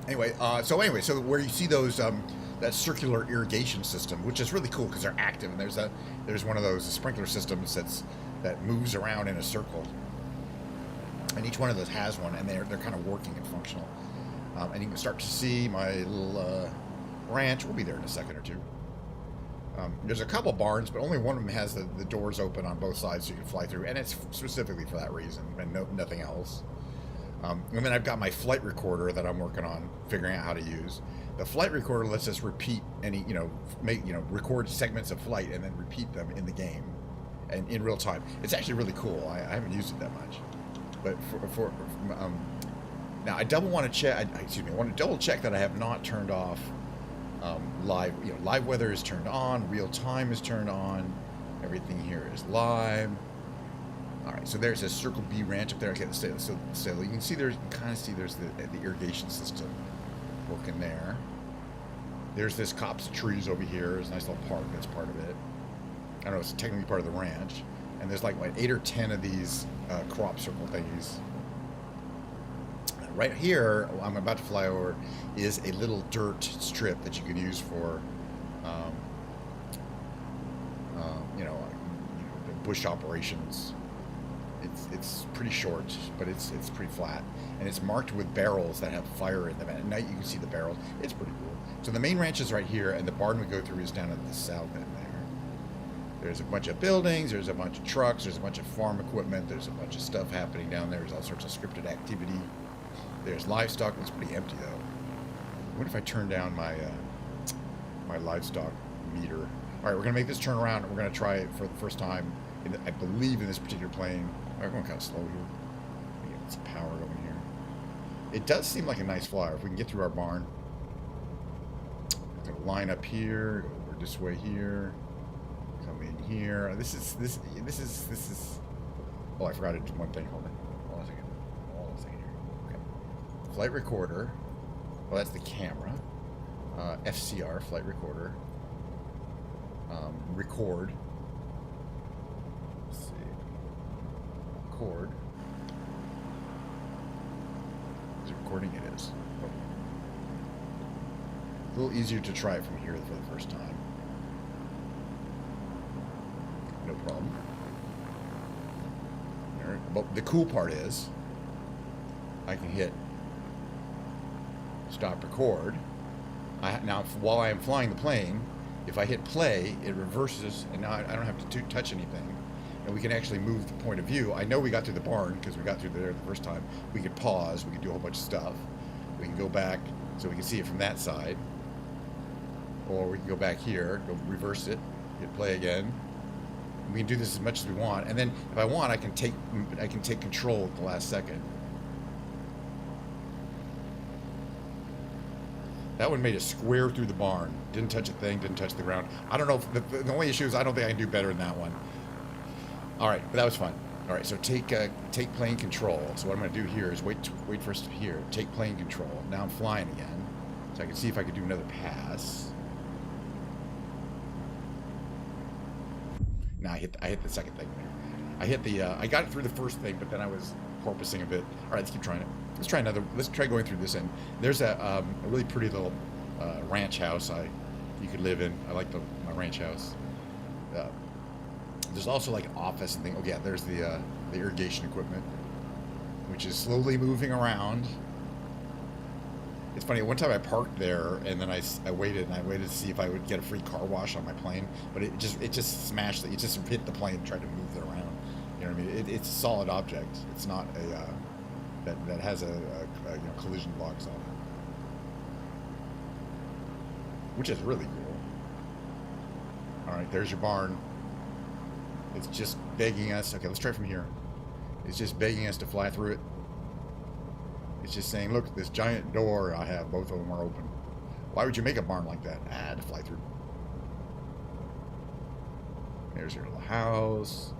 Anyway, so where you see those that circular irrigation system, which is really cool because they're active, and there's one of those sprinkler systems that moves around in a circle, and each one of those has one, and they're kind of working and functional. And you can start to see my little ranch. We'll be there in a second or two. There's a couple barns, but only one of them has the doors open on both sides so you can fly through, and it's specifically for that reason and nothing else. And then I've got my flight recorder that I'm working on figuring out how to use. The flight recorder lets us repeat any, record segments of flight and then repeat them in the game and in real time. It's actually really cool. I haven't used it that much, but now I want to double check that I have not turned off live weather is turned on, real time is turned on, everything here is live. All right, so there's a Circle B ranch up there. Okay, so you can see there's the irrigation system working there. There's this copse of trees over here. There's a nice little park that's part of it. I don't know, it's technically part of the ranch. And there's like 8 or 10 of these crop circle thingies. Right here, I'm about to fly over, is a little dirt strip that you can use for, bush operations. It's pretty short, but it's pretty flat, and it's marked with barrels that have fire in them. At night, you can see the barrels. It's pretty cool. So the main ranch is right here, and the barn we go through is down at the south end there. There's a bunch of buildings. There's a bunch of trucks. There's a bunch of farm equipment. There's a bunch of stuff happening down there. There's all sorts of scripted activity. There's livestock. It's pretty empty though. What if I turn down my my livestock meter? All right, we're gonna make this turn around. We're gonna try it for the first time. I believe in this particular plane. All right, we're going kind of slow here. Get some power going here. It does seem like a nice flyer. If we can get through our barn, we're gonna line up here. Go over this way here. Come in here. This is. Oh, I forgot to do one thing. Hold on a second here. Okay. Flight recorder. Well, that's the camera. FCR, flight recorder. Record. Let's see. Record. Is it recording? It is. Oh. A little easier to try it from here for the first time. No problem. All right. But the cool part is I can hit stop record. Now, while I am flying the plane, if I hit play, it reverses, and now I don't have to touch anything. And we can actually move the point of view. I know we got through the barn because we got through there the first time. We could pause. We could do a whole bunch of stuff. We can go back so we can see it from that side. Or we can go back here, go reverse it, hit play again. We can do this as much as we want. And then if I want, I can take control at the last second. That one made a square through the barn. Didn't touch a thing, didn't touch the ground. I don't know if the only issue is I don't think I can do better than that one. All right, but that was fun. All right, so take plane control. So what I'm going to do here is wait for us to here. Take plane control. Now I'm flying again, so I can see if I could do another pass. Now I hit the second thing there. I got it through the first thing, but then I was porpoising a bit. All right, let's keep trying it. Let's try another. Let's try going through this end. There's a really pretty little ranch house you could live in. I like my ranch house. There's also like an office and thing. Oh yeah, there's the irrigation equipment, which is slowly moving around. It's funny. One time I parked there and then I waited to see if I would get a free car wash on my plane, but it just smashed it. It just hit the plane and tried to move it around. You know what I mean? It's a solid object. It's not a that has a collision blocks on it, which is really cool. All right, there's your barn. It's just begging us. Okay, let's try from here. It's just begging us to fly through it. It's just saying, look, this giant door I have, both of them are open. Why would you make a barn like that? To fly through. There's your little house.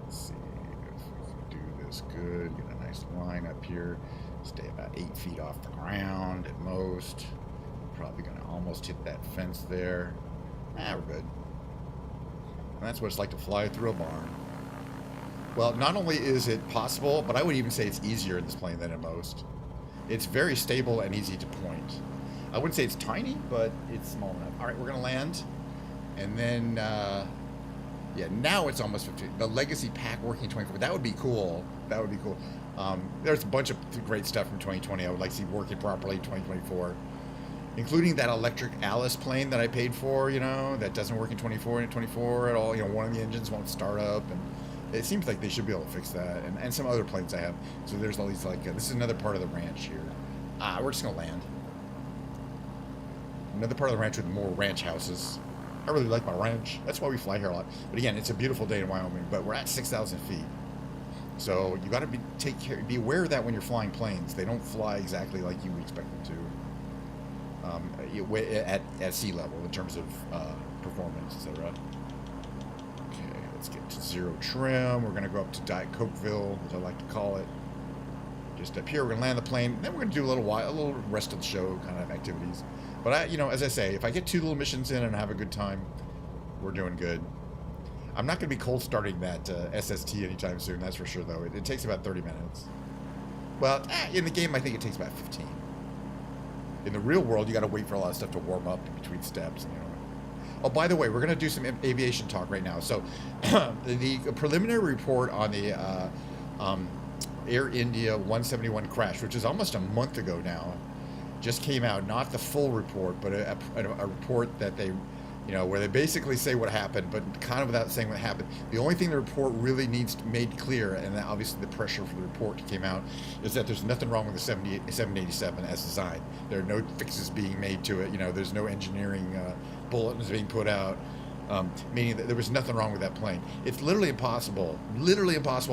Let's see if we can do is good. Get a nice line up here. Stay about 8 feet off the ground at most. Probably going to almost hit that fence there. We're good. And that's what it's like to fly through a barn. Well, not only is it possible, but I would even say it's easier in this plane than in most. It's very stable and easy to point. I wouldn't say it's tiny, but it's small enough. All right, we're going to land. And then, yeah, now it's almost 50. The Legacy Pack working 24. That would be cool. That would be cool. There's a bunch of great stuff from 2020 I would like to see working properly in 2024. Including that electric Alice plane that I paid for, you know, that doesn't work in 24 at all. You know, one of the engines won't start up. And it seems like they should be able to fix that. And some other planes I have. So there's all these, like, this is another part of the ranch here. We're just going to land. Another part of the ranch with more ranch houses. I really like my ranch. That's why we fly here a lot. But again, it's a beautiful day in Wyoming, but we're at 6,000 feet. So you got to be aware of that when you're flying planes. They don't fly exactly like you would expect them to at sea level in terms of performance, etc. Okay, let's get to zero trim. We're going to go up to Diet Cokeville, as I like to call it. Just up here, we're going to land the plane. Then we're going to do a little rest of the show kind of activities. But as I say, if I get 2 little missions in and have a good time, we're doing good. I'm not going to be cold starting that SST anytime soon, that's for sure, though. It takes about 30 minutes. Well, in the game, I think it takes about 15. In the real world, you got to wait for a lot of stuff to warm up in between steps. You know. Oh, by the way, we're going to do some aviation talk right now. So, the preliminary report on the Air India 171 crash, which is almost a month ago now, just came out. Not the full report, but a report that they, where they basically say what happened, but kind of without saying what happened. The only thing the report really needs made clear, and obviously the pressure for the report came out, is that there's nothing wrong with the 787 as designed. There are no fixes being made to it. There's no engineering bulletins being put out, meaning that there was nothing wrong with that plane. It's literally impossible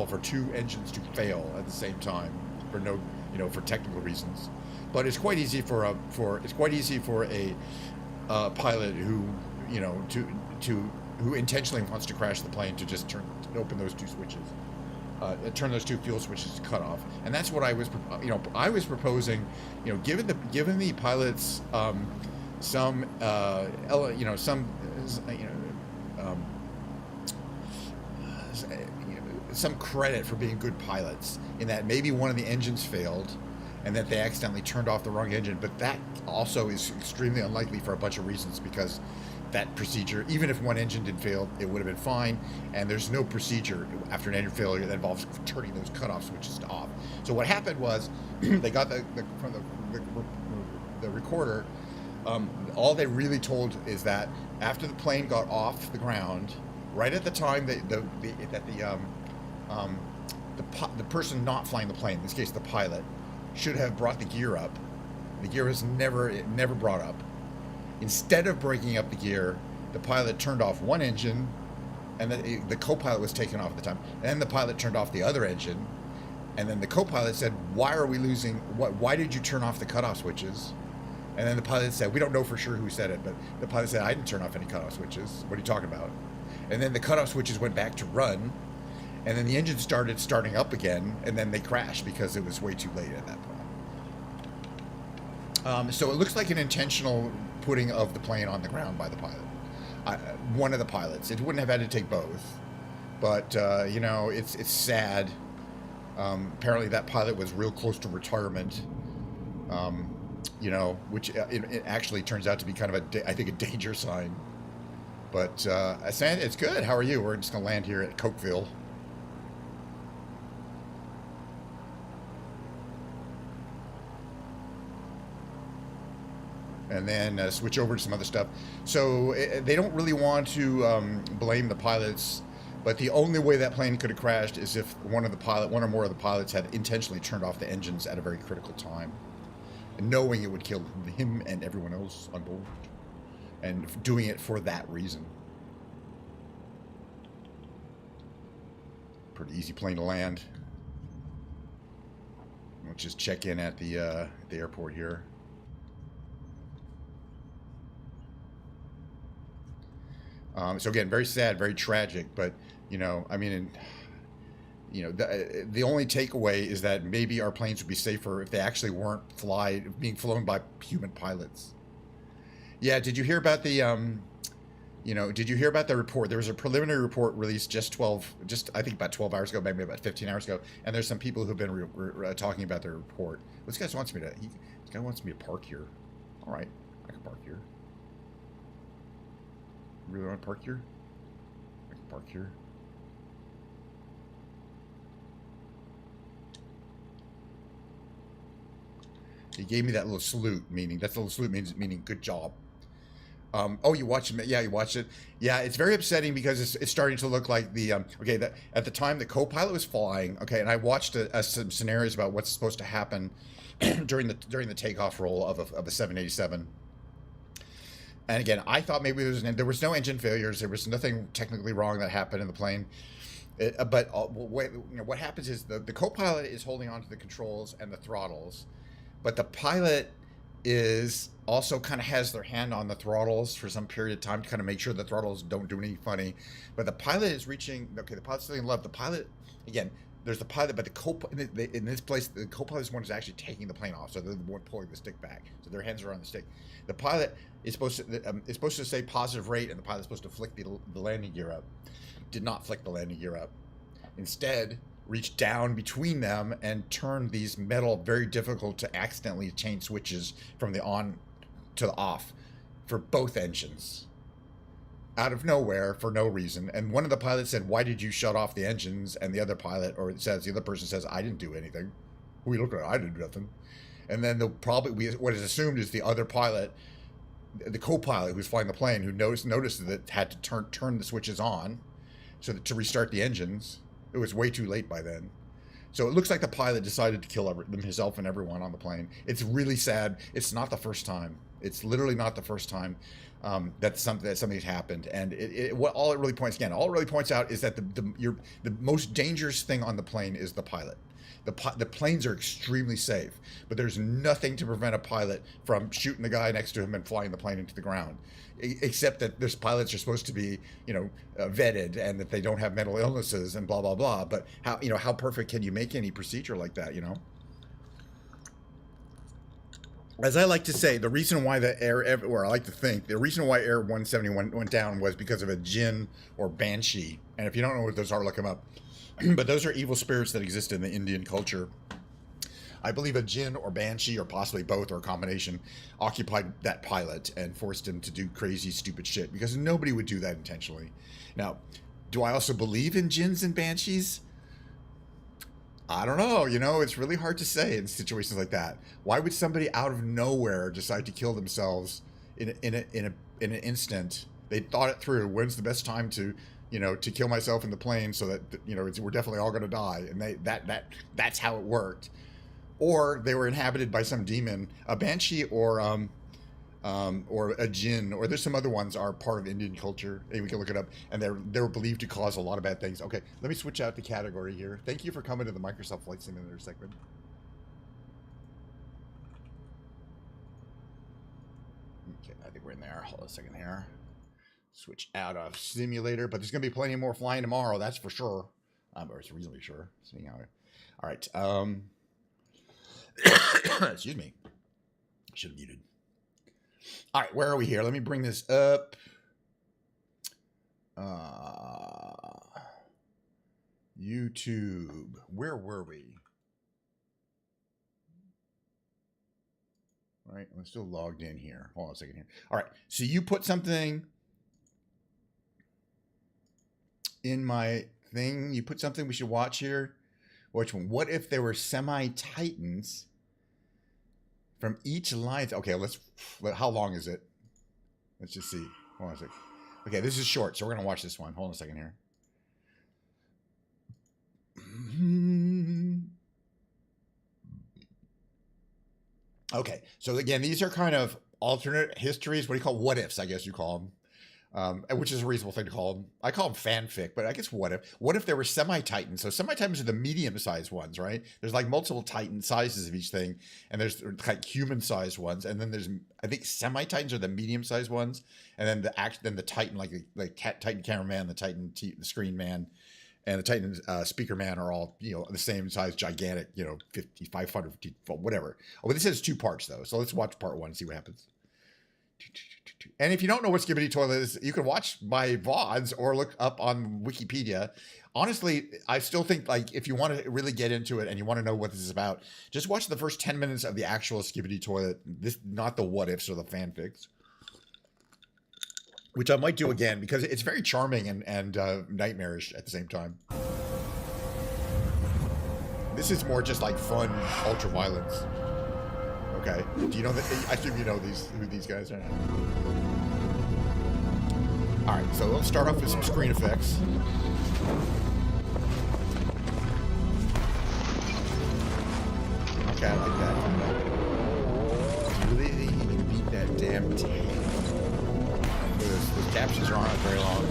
for 2 engines to fail at the same time for technical reasons. But it's quite easy for a pilot who who intentionally wants to crash the plane to just open those 2 switches, turn those 2 fuel switches to cut off. And that's what I was proposing. Given the pilots some credit for being good pilots, in that maybe one of the engines failed and that they accidentally turned off the wrong engine, but that also is extremely unlikely for a bunch of reasons, because that procedure, even if one engine did fail, it would have been fine, and there's no procedure after an engine failure that involves turning those cutoff switches off. So what happened was, they got from the recorder, all they really told is that after the plane got off the ground, right at the time that the person not flying the plane, in this case the pilot, should have brought the gear up. The gear was never brought up. Instead of breaking up the gear, the pilot turned off one engine, and the co-pilot was taken off at the time. And then the pilot turned off the other engine, and then the co-pilot said, "Why are we losing? Why did you turn off the cutoff switches?" And then the pilot said, "We don't know for sure who said it, but the pilot said, I didn't turn off any cutoff switches. What are you talking about?" And then the cutoff switches went back to run, and then the engine starting up again, and then they crashed because it was way too late at that point. So it looks like an intentional putting of the plane on the ground by the pilot. One of the pilots. It wouldn't have had to take both, but it's sad. Apparently that pilot was real close to retirement. Which it actually turns out to be kind of a danger sign. But it's good. How are you? We're just gonna land here at Cokeville. And then switch over to some other stuff. So they don't really want to blame the pilots, but the only way that plane could have crashed is if one or more of the pilots had intentionally turned off the engines at a very critical time, and knowing it would kill him and everyone else on board, and doing it for that reason. Pretty easy plane to land. We'll just check in at the airport here. So again, very sad, very tragic, but You know, the only takeaway is that maybe our planes would be safer if they actually weren't being flown by human pilots. Yeah, did you hear about the did you hear about the report? There was a preliminary report released I think about 12 hours ago, maybe about 15 hours ago, and there's some people who've been talking about the report. This guy wants me to park here. All right, I can park here. You really want to park here? I can park here. He gave me that little salute, meaning good job. Oh, you watched it? Yeah, you watched it. Yeah, it's very upsetting because it's starting to look like the at the time the co-pilot was flying. Okay, and I watched some scenarios about what's supposed to happen during the takeoff roll of a 787. And again, I thought maybe there was no engine failures. There was nothing technically wrong that happened in the plane. But what happens is the co-pilot is holding onto the controls and the throttles, but the pilot is also kind of has their hand on the throttles for some period of time to kind of make sure the throttles don't do anything funny. But the pilot is reaching. Okay, the pilot's still in love. The pilot, again, there's the pilot, but in this place, the co-pilot is one who's actually taking the plane off, so they're the one pulling the stick back. So their hands are on the stick. The pilot is supposed to say positive rate, and the pilot's supposed to flick the landing gear up. Did not flick the landing gear up. Instead, reached down between them and turned these metal, very difficult to accidentally change switches from the on to the off for both engines. Out of nowhere, for no reason. And one of the pilots said, "Why did you shut off the engines?" And the other person says, "I didn't do anything." We look at it, I didn't do nothing. And then what is assumed is the other pilot, the co-pilot who's flying the plane, who noticed that it had to turn the switches on so that to restart the engines. It was way too late by then. So it looks like the pilot decided to kill himself and everyone on the plane. It's really sad. It's not the first time. It's literally not the first time that something's happened. And all it really points out is that the most dangerous thing on the plane is the pilot. The planes are extremely safe, but there's nothing to prevent a pilot from shooting the guy next to him and flying the plane into the ground, except that these pilots are supposed to be, vetted and that they don't have mental illnesses and blah blah blah. But how perfect can you make any procedure like that? As I like to say, the reason why the reason why Air 171 went down was because of a jinn or banshee. And if you don't know what those are, look them up. But those are evil spirits that exist in the Indian culture. I believe a jinn or banshee, or possibly both or a combination, occupied that pilot and forced him to do crazy, stupid shit, because nobody would do that intentionally. Now, do I also believe in jinns and banshees? I don't know. It's really hard to say in situations like that. Why would somebody out of nowhere decide to kill themselves in an instant? They thought it through. When's the best time to kill myself in the plane so that we're definitely all going to die, and that's how it worked. Or they were inhabited by some demon, a banshee, or a jinn, or there's some other ones are part of Indian culture. And we can look it up, and they were believed to cause a lot of bad things. Okay, let me switch out the category here. Thank you for coming to the Microsoft Flight Simulator segment. Okay, I think we're in there. Hold on a second here. Switch out of simulator, but there's going to be plenty more flying tomorrow, that's for sure. Or it's reasonably sure. All right. Excuse me. Should have muted. All right, where are we here? Let me bring this up. YouTube. Where were we? All right, I'm still logged in here. Hold on a second here. All right, so you put something in my thing. You put something we should watch here. Which one? What if there were semi-titans from each line? Okay, how long is it? Let's just see. Hold on a second. Okay, this is short, so we're going to watch this one. Hold on a second here. Okay, so again, these are kind of alternate histories. What do you call what ifs? I guess you call them. Which is a reasonable thing to call them. I call them fanfic, but I guess what if there were semi-titans? So semi-titans are the medium-sized ones, right? There's like multiple titan sizes of each thing, and there's like human-sized ones, and then I think semi-titans are the medium-sized ones, and then the titan, like Titan cameraman, the Titan the screen man, and the Titan Speaker Man are all, the same size, gigantic, 5,500, whatever. Oh, but this has 2 parts though. So let's watch part 1 and see what happens. And if you don't know what Skibidi Toilet is, you can watch my VODs or look up on Wikipedia. Honestly, I still think, like, if you want to really get into it and you want to know what this is about, just watch the first 10 minutes of the actual Skibidi Toilet. This, not the what ifs or the fanfics, which I might do again because it's very charming and nightmarish at the same time. This is more just like fun ultra violence. Okay. Do you know that? I assume you know who these guys are. All right. So let's start off with some screen effects. Okay, I like that. Really beat that damn tank. Those captions aren't very long.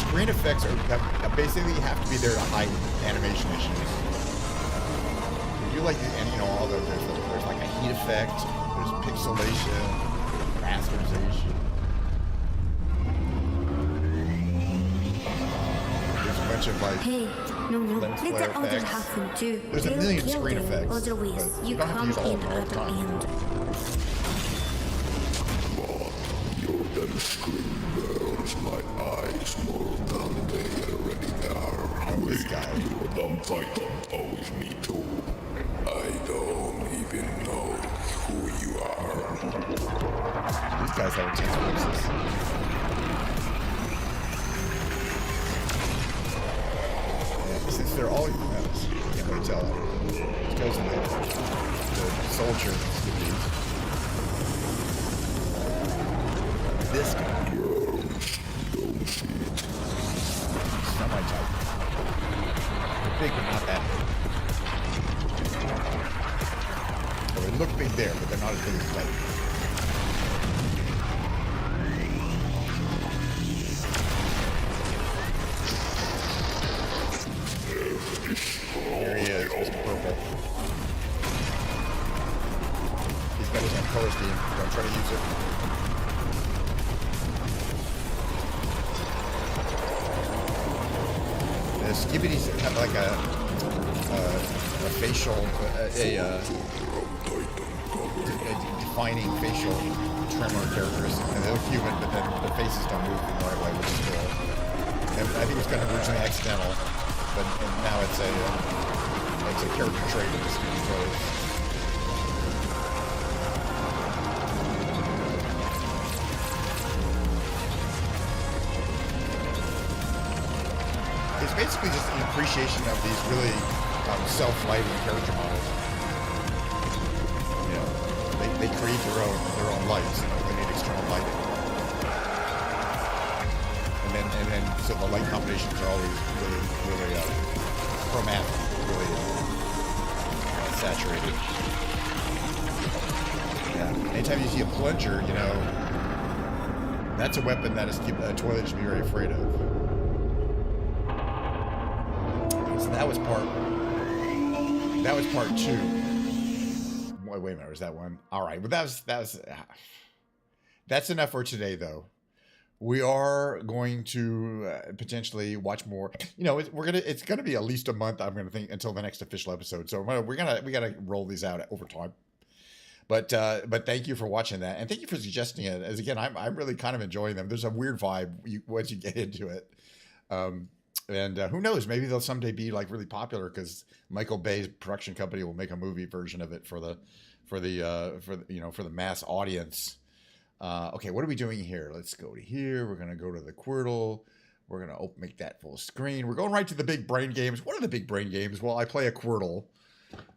Screen effects basically have to be there to hide animation issues. You like, and all those, there's like a heat effect, there's pixelation, rasterization. There's a bunch of like lens flare effects. There's a million screen effects, but you don't have to use all of them all the time. My eyes more than they already are. This guy. You dumb Titan owes me too. I don't even know who you are. These guys have intense voices. Yeah, since they're all units, can't really tell. These guys are the soldier Skibidis. This guy. It's not my type. They're big, but not that big. Well, they look big there, but they're not as big as Titan. Here he is, Mr. Purple. He's got his own color scheme. Don't try to use it. The Skibidis have like a facial, defining facial tremor characteristic. And they look human, but then their faces don't move in the right way, which is cool. And I think it was kind of originally accidental, but now it's a character trait of the Skibidi Toilet. It's basically just an appreciation of these really self-lighting character models. They create their own lights. They need external lighting, and then so the light combinations are always really chromatic, really saturated. Yeah. Anytime you see a plunger, that's a weapon that a toilet should be very afraid of. So that was part 2. Wait a minute, was that one? All right, but that's enough for today, though. We are going to potentially watch more. It's gonna be at least a month. I'm gonna think until the next official episode. So we gotta roll these out over time. But thank you for watching that, and thank you for suggesting it. As again, I'm really kind of enjoying them. There's a weird vibe once you get into it. And who knows? Maybe they'll someday be like really popular because Michael Bay's production company will make a movie version of it for the mass audience. Okay, what are we doing here? Let's go to here. We're gonna go to the Quirtle. We're gonna make that full screen. We're going right to the big brain games. What are the big brain games? Well, I play a Quirtle.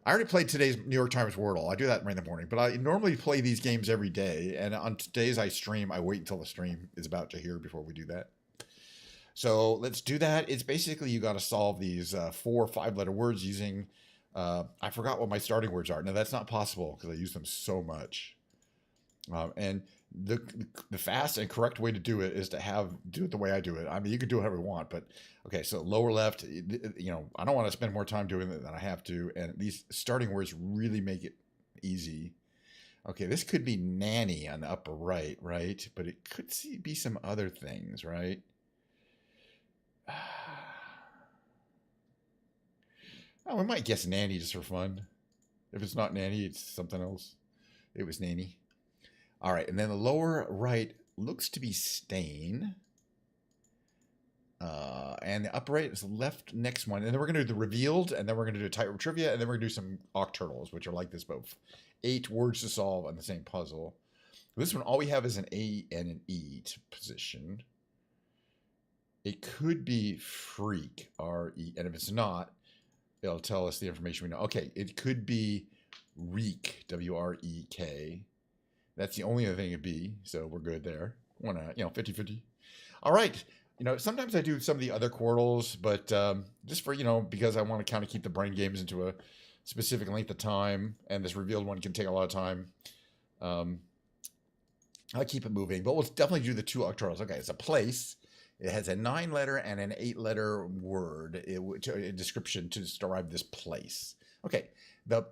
I already played today's New York Times Wordle. I do that right in the morning, but I normally play these games every day. And on days I stream, I wait until the stream is about to hear before we do that. So let's do that. It's basically you got to solve these 4 or 5 letter words using, I forgot what my starting words are. Now that's not possible because I use them so much. And the fast and correct way to do it is to do it the way I do it. I mean, you can do it however you want, but okay. So lower left, I don't want to spend more time doing it than I have to. And these starting words really make it easy. Okay, this could be nanny on the upper right, right? But it could be some other things, right? Oh, we might guess nanny just for fun. If it's not nanny, it's something else. It was nanny. All right, and then the lower right looks to be stain. And the upper right is the left next one. And then we're going to do the revealed, and then we're going to do a tightrope trivia, and then we're going to do some octurtles, which are like this, both 8 words to solve on the same puzzle. This one, all we have is an A and an E to position. It could be freak, R-E, and if it's not, it'll tell us the information we know. Okay, it could be reek, W-R-E-K. That's the only other thing it'd be, so we're good there. 50-50. All right. Sometimes I do some of the other quartals, but just for, because I want to kind of keep the brain games into a specific length of time, and this revealed one can take a lot of time. I'll keep it moving, but we'll definitely do the 2 octurals. Okay, it's a place. It has a 9-letter and an 8-letter word a description to describe this place. Okay,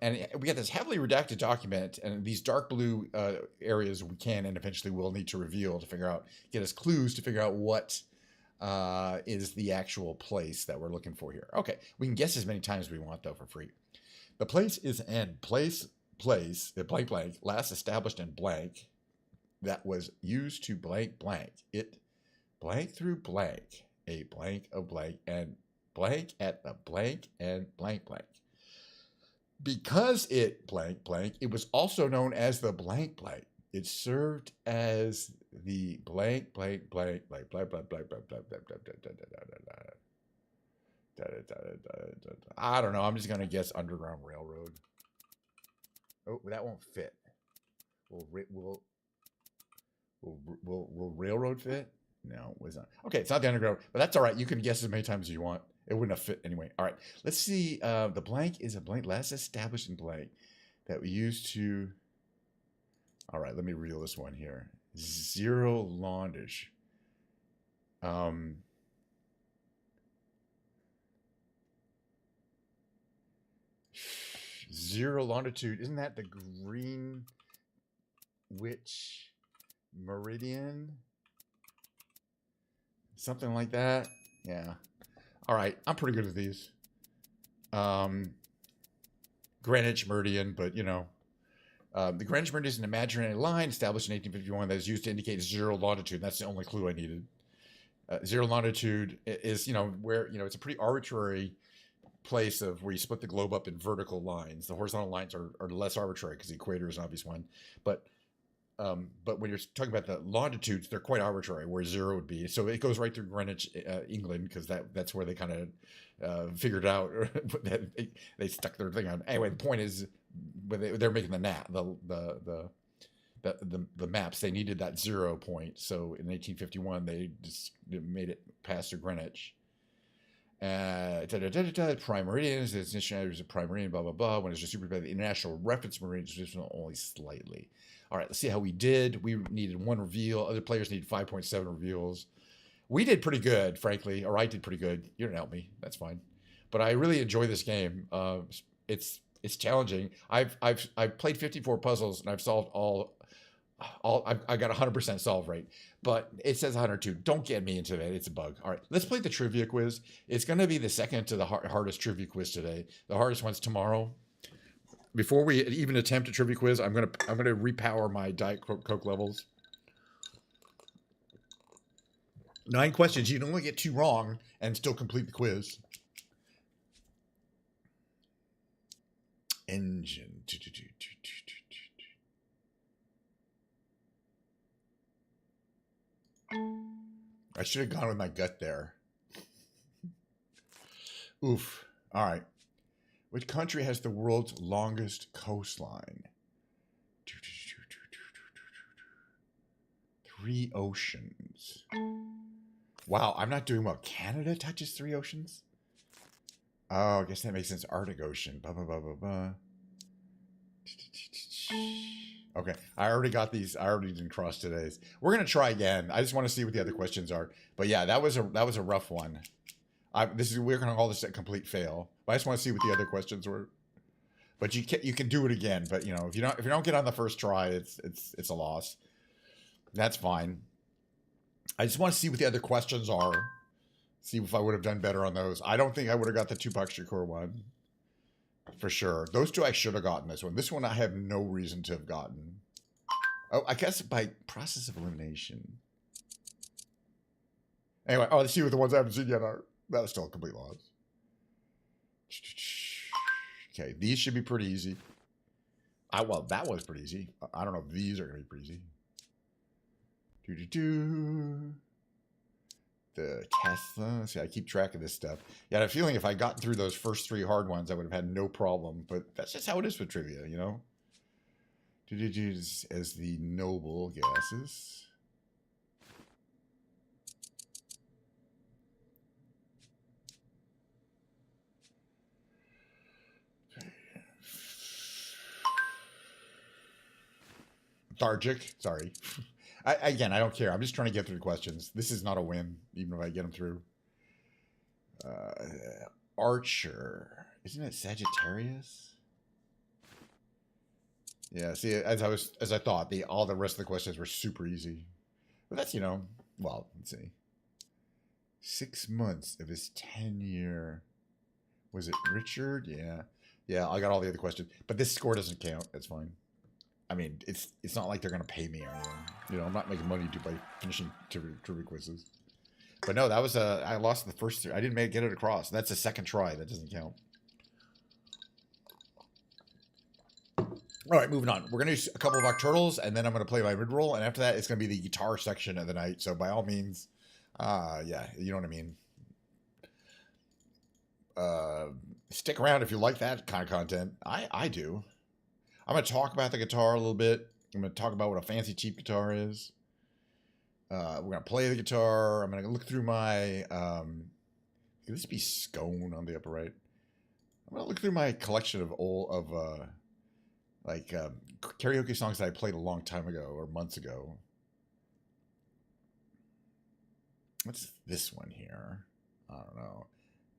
and we got this heavily redacted document, and these dark blue areas we can and eventually will need to reveal to get us clues to figure out what is the actual place that we're looking for here. Okay, we can guess as many times as we want, though, for free. The place is an place, blank, blank, last established in blank, that was used to blank, blank. It blank through blank, a blank of blank, and blank at the blank and blank, blank. Because it blank, blank, it was also known as the blank, blank. It served as the blank, blank, blank, blank, blank, blank, blank, blank, blank, blank, blank, I don't know. I'm just going to guess Underground Railroad. Oh, that won't fit. Will Railroad fit? No, it was not. Okay, it's not the Underground, but that's all right. You can guess as many times as you want. It wouldn't have fit anyway. All right, let's see. The blank is a blank, last established in blank, that we used to... All right, let me reel this one here. Zero longitude. Zero longitude. Isn't that the Greenwich Meridian? Something like that. Yeah. All right, I'm pretty good at these. Greenwich Meridian, but the Greenwich Meridian is an imaginary line established in 1851 that is used to indicate zero longitude. That's the only clue I needed. Zero longitude is, where, it's a pretty arbitrary place of where you split the globe up in vertical lines. The horizontal lines are less arbitrary because the equator is an obvious one. But when you're talking about the longitudes, they're quite arbitrary, where zero would be. So it goes right through Greenwich, England, because that's where they kind of figured out. They stuck their thing on. Anyway, the point is, when they're making the maps, they needed that 0 point. So in 1851, they just made it past to Greenwich. Prime meridians, its initial is a prime meridian, blah blah blah. When it's just superseded by the international reference meridian, just only slightly. All right, let's see how we did. We needed 1 reveal. Other players needed 5.7 reveals. We did pretty good, frankly, or I did pretty good. You didn't help me. That's fine. But I really enjoy this game. It's challenging. I've played 54 puzzles and I've solved all. I got 100% solve rate, but it says 102. Don't get me into it. It's a bug. All right, let's play the trivia quiz. It's going to be the second to the hardest trivia quiz today. The hardest one's tomorrow. Before we even attempt a trivia quiz, I'm gonna repower my Diet Coke levels. 9 questions. You can only get 2 wrong and still complete the quiz. Engine. I should have gone with my gut there. Oof. All right. Which country has the world's longest coastline? 3 oceans. Wow, I'm not doing well. Canada touches 3 oceans? Oh, I guess that makes sense. Arctic Ocean. Blah, blah, blah, blah, blah. Okay, I already got these. I already didn't cross today's. We're gonna try again. I just want to see what the other questions are. But yeah, that was a rough one. We're gonna call this a complete fail. But I just want to see what the other questions were. But you can do it again. But you know, if you don't get on the first try, it's a loss. That's fine. I just want to see what the other questions are. See if I would have done better on those. I don't think I would have got the Tupac Shakur one. For sure. Those two I should have gotten this one. This one I have no reason to have gotten. Oh, I guess by process of elimination. Anyway, let's see what the ones I haven't seen yet are. That was still a complete loss. Okay, these should be pretty easy. Well, that was pretty easy. I don't know if these are going to be pretty easy. The Tesla. See, I keep track of this stuff. Yeah, I had a feeling if I got through those first 3 hard ones, I would have had no problem. But that's just how it is with trivia, you know? As the noble gases. Lethargic. Sorry. Again, I don't care. I'm just trying to get through the questions. This is not a win, even if I get them through. Archer. Isn't it Sagittarius? Yeah, see, as I thought, all the rest of the questions were super easy. But that's, you know, well, let's see. 6 months of his tenure. Was it Richard? Yeah. Yeah, I got all the other questions. But this score doesn't count. That's fine. I mean, it's not like they're going to pay me or anything. You know, I'm not making money by finishing trivia quizzes. But no, that was I lost the first 3. I didn't get it across. That's a second try. That doesn't count. All right, moving on. We're going to do a couple of Octurtles, and then I'm going to play my mid-roll. And after that, it's going to be the guitar section of the night. So by all means, yeah, you know what I mean. Stick around if you like that kind of content. I do. I'm going to talk about the guitar a little bit. I'm going to talk about what a fancy cheap guitar is. We're going to play the guitar. I'm going to look through my... could this be Scone on the upper right? I'm going to look through my collection of karaoke songs that I played a long time ago or months ago. What's this one here? I don't know.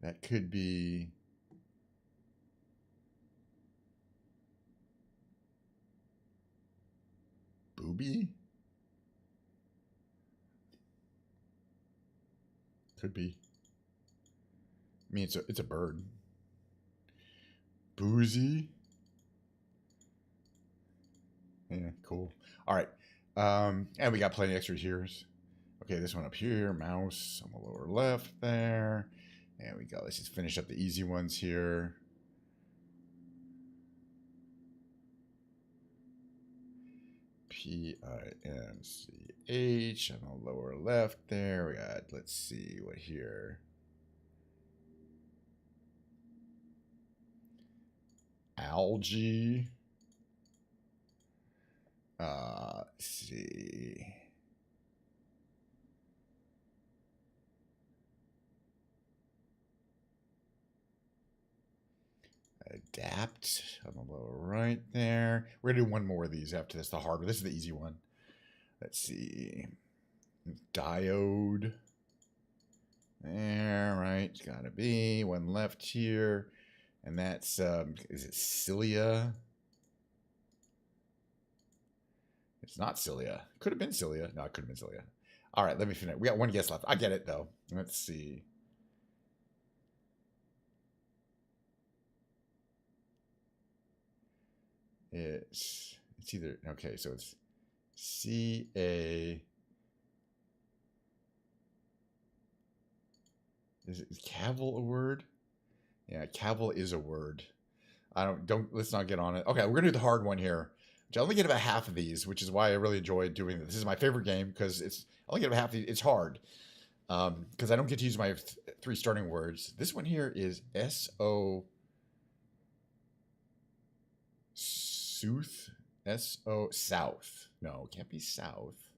That could be... Booby? Could be. I mean, it's a bird. Boozy? Yeah, cool. All right. And we got plenty of extra here's. Okay, this one up here, mouse on the lower left there. There we go. Let's just finish up the easy ones here. PINCH on the lower left there. We got, let's see what here. Algae. Let's see. Adapt on the lower right there. We're going to do one more of these after this, the hard one. This is the easy one. Let's see. Diode. There, right. It's got to be one left here. And that's, is it cilia? It's not cilia. Could have been cilia. No, it could have been cilia. All right, let me finish. We got one guess left. I get it, though. Let's see. It's either, okay, so it's C-A. Is cavil a word? Yeah, cavil is a word. Let's not get on it. Okay, we're gonna do the hard one here. I only get about half of these, which is why I really enjoy doing this. This is my favorite game because I only get about half of these. It's hard because I don't get to use my 3 starting words. This one here is S-O. Sooth. S-O. South. No, it can't be south.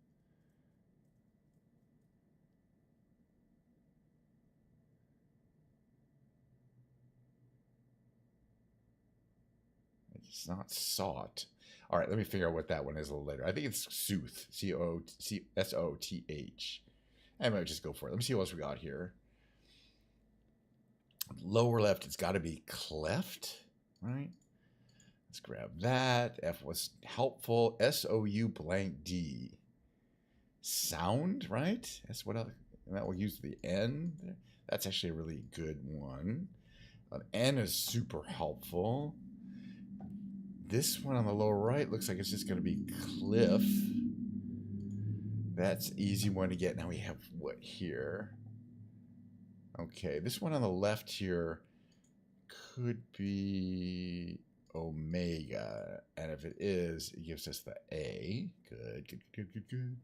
It's not sought. All right, let me figure out what that one is a little later. I think it's Sooth. C-O-S-O-T-H. I might just go for it. Let me see what else we got here. Lower left, it's got to be cleft, right? Let's grab that. F was helpful. SOU blank D. Sound, right? That's what other, and that will use the N. That's actually a really good one. An N is super helpful. This one on the lower right looks like it's just going to be cliff. That's easy one to get. Now we have what here? Okay, this one on the left here could be omega. And if it is, it gives us the A. Good, good, good, good, good.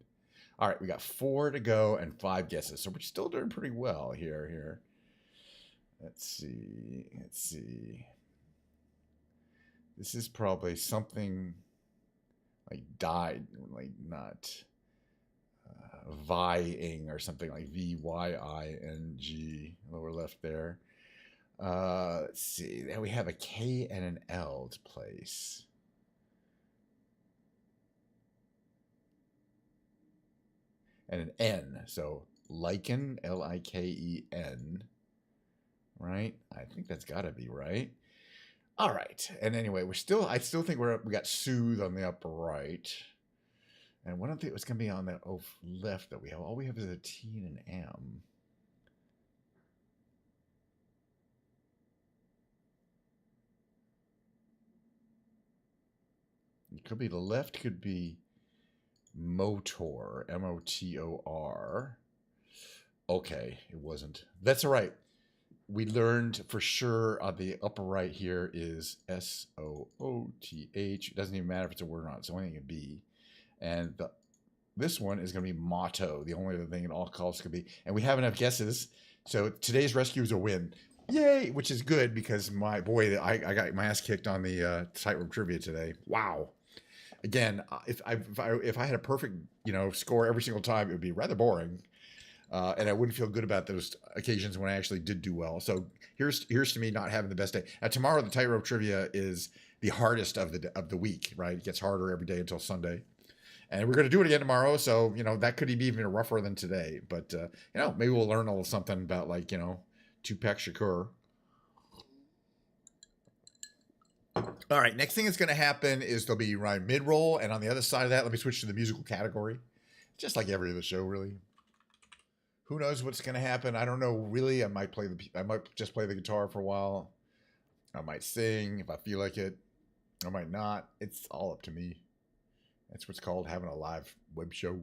All right, we got 4 to go and 5 guesses. So we're still doing pretty well here. Let's see. This is probably something like died, like not vying or something like VYING, lower left there. Let's see. Then we have a K and an L to place. And an N. So lichen, L-I-K-E-N. Right? I think that's got to be right. All right. And anyway, I still think we got soothe on the upper right. And I don't think it was going to be on that left that we have. All we have is a T and an M. It could be the left, could be motor, M-O-T-O-R. Okay, it wasn't. That's all right. We learned for sure on the upper right here is S-O-O-T-H. It doesn't even matter if it's a word or not. It's the only thing it can be. And this one is going to be motto, the only other thing in all calls could be. And we have enough guesses. So today's rescue is a win. Yay! Which is good because my boy, I got my ass kicked on the tightrope trivia today. Wow. Again, if I had a perfect score every single time, it would be rather boring. And I wouldn't feel good about those occasions when I actually did do well. So here's to me not having the best day. Now tomorrow the tightrope trivia is the hardest of the week, right? It gets harder every day until Sunday, and we're going to do it again tomorrow. So that could be even rougher than today. But maybe we'll learn a little something about Tupac Shakur. All right, next thing that's going to happen is there'll be my mid-roll, and on the other side of that, let me switch to the musical category, just like every other show, really. Who knows what's going to happen? I don't know, really. I might just play the guitar for a while. I might sing if I feel like it. I might not. It's all up to me. That's what's called having a live web show.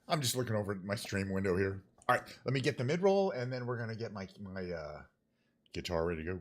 I'm just looking over at my stream window here. All right, let me get the mid-roll, and then we're going to get my guitar ready to go.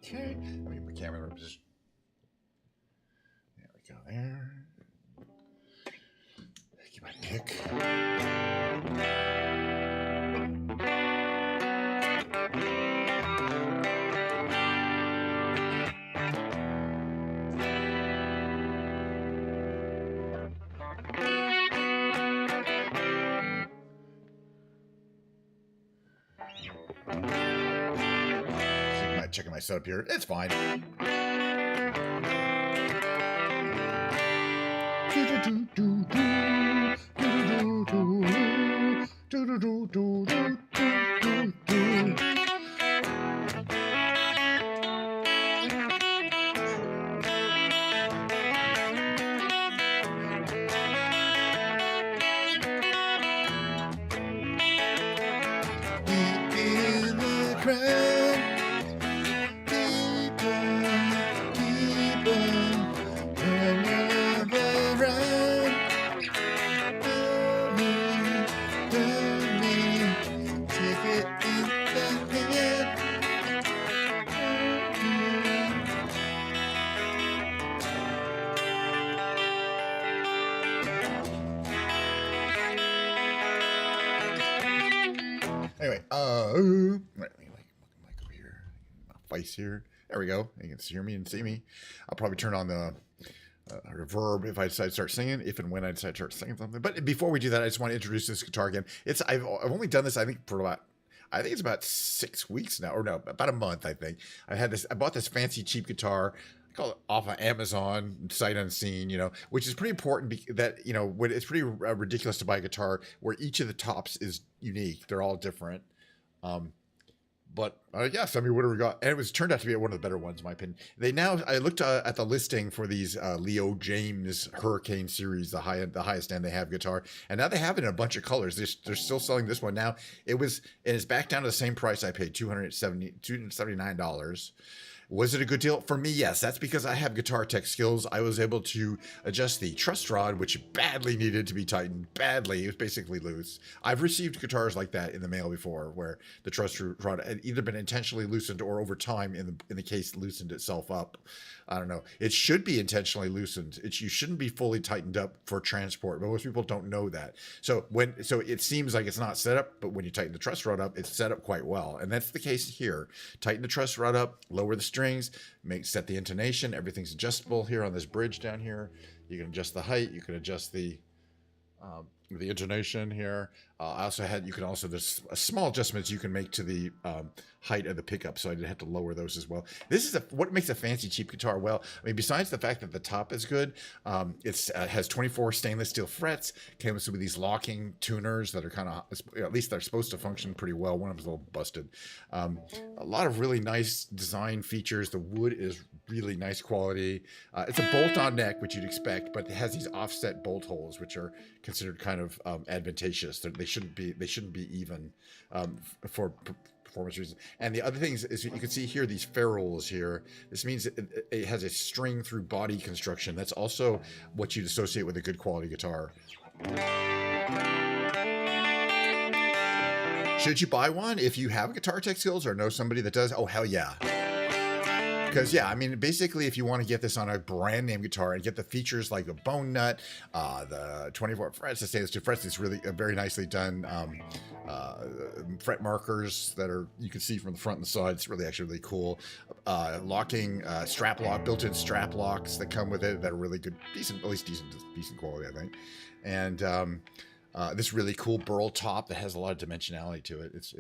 Okay, let me put the camera in the right position. There we go. There. Get my pick. Checking my setup here. It's fine. In the crowd. Anyway, let me mic over here, my face here. There we go. You can hear me and see me. I'll probably turn on the reverb if I decide to start singing, if and when I decide to start singing something. But before we do that, I just want to introduce this guitar again. I've only done this, I think, for it's about 6 weeks now, or no, about a month. I think I bought this fancy cheap guitar. I call it off of Amazon, sight unseen, which is pretty important that, when it's pretty ridiculous to buy a guitar where each of the tops is unique. They're all different. But yes, I mean, what do we got? And it turned out to be one of the better ones, in my opinion. I looked at the listing for these Leo James Hurricane series, the highest end they have guitar, and now they have it in a bunch of colors. They're still selling this one now. It's back down to the same price I paid, $279. Was it a good deal? For me, yes. That's because I have guitar tech skills. I was able to adjust the truss rod, which badly needed to be tightened. Badly. It was basically loose. I've received guitars like that in the mail before, where the truss rod had either been intentionally loosened or over time in the case loosened itself up. I don't know. It should be intentionally loosened. You shouldn't be fully tightened up for transport, but most people don't know that. So it seems like it's not set up, but when you tighten the truss rod up, it's set up quite well. And that's the case here. Tighten the truss rod up, lower the strings, set the intonation. Everything's adjustable here on this bridge down here. You can adjust the height. You can adjust the intonation here. There's small adjustments you can make to the height of the pickup, so I did have to lower those as well. This is what makes a fancy cheap guitar. Well, I mean, besides the fact that the top is good, it has 24 stainless steel frets, came with these locking tuners that are kind of, at least they're supposed to function pretty well. One of them's a little busted. A lot of really nice design features. The wood is really nice quality. It's a bolt-on neck, which you'd expect, but it has these offset bolt holes, which are considered kind of advantageous. They shouldn't be even for performance reasons. And the other thing is you can see here these ferrules here. This means it has a string through body construction. That's also what you'd associate with a good quality guitar. Should you buy one if you have guitar tech skills or know somebody that does? Oh, hell yeah. Because, yeah, I mean, basically, if you want to get this on a brand name guitar and get the features like a bone nut, the 24 frets, the stainless steel frets, it's really very nicely done. Fret markers that you can see from the front and the side. It's actually really cool. Locking strap lock, built-in strap locks that come with it that are really good, decent quality, I think. And this really cool burl top that has a lot of dimensionality to it. It's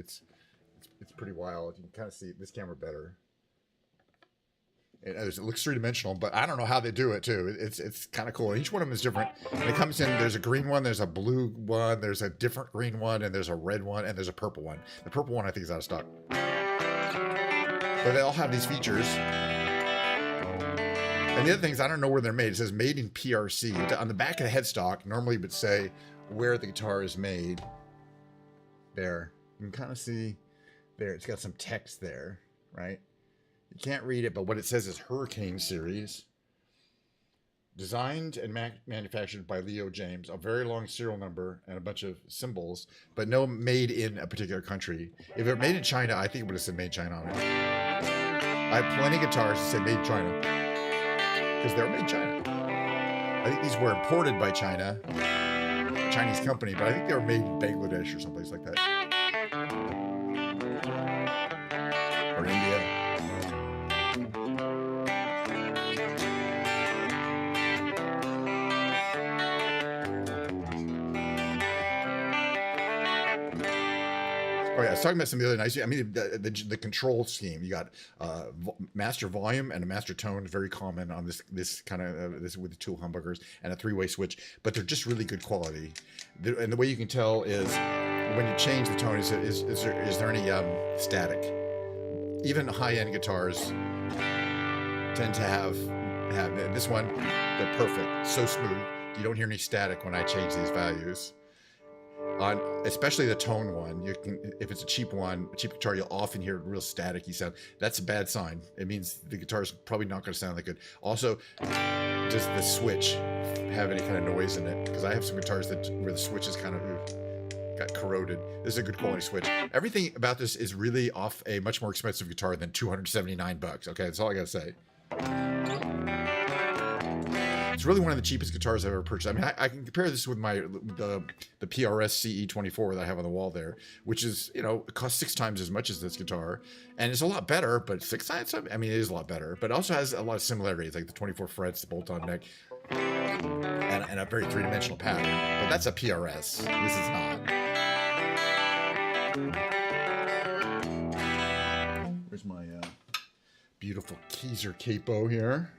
pretty wild. You can kind of see this camera better. It looks three-dimensional, but I don't know how they do it too. It's kind of cool. Each one of them is different. And it comes in, there's a green one, there's a blue one, there's a different green one, and there's a red one, and there's a purple one. The purple one I think is out of stock. But they all have these features. And the other thing is, I don't know where they're made. It says made in PRC. On the back of the headstock, normally it would say where the guitar is made. There. You can kind of see there. It's got some text there, right? You can't read it, but what it says is Hurricane Series. Designed and manufactured by Leo James. A very long serial number and a bunch of symbols, but no made in a particular country. If it were made in China, I think it would have said made in China on it. I have plenty of guitars that say made in China because they're made in China. I think these were imported by China, Chinese company, but I think they were made in Bangladesh or someplace like that. Or India. Oh yeah, I was talking about some of the other nice. I mean, the control scheme. You got master volume and a master tone, very common on this kind of this with the tool humbuckers, and a 3-way switch. But they're just really good quality. And the way you can tell is when you change the tone. Is there any static? Even high-end guitars tend to have this one. They're perfect, so smooth. You don't hear any static when I change these values. On especially the tone one, you can, if it's a cheap guitar, you'll often hear real staticky sound. That's a bad sign. It means the guitar's probably not going to sound that good. Also, does the switch have any kind of noise in it? Because I have some guitars where the switch is kind of got corroded. This is a good quality switch. Everything about this is really off a much more expensive guitar than $279. Okay, that's all I got to say. It's really one of the cheapest guitars I've ever purchased. I mean, I can compare this with the PRS CE24 that I have on the wall there, which is, you know, it costs 6 times as much as this guitar, and it's a lot better. But 6 times, I mean, it is a lot better. But it also has a lot of similarities, like the 24 frets, the bolt-on neck, and a very 3-dimensional pattern. But that's a PRS. This is not. Where's my beautiful Keyser capo here?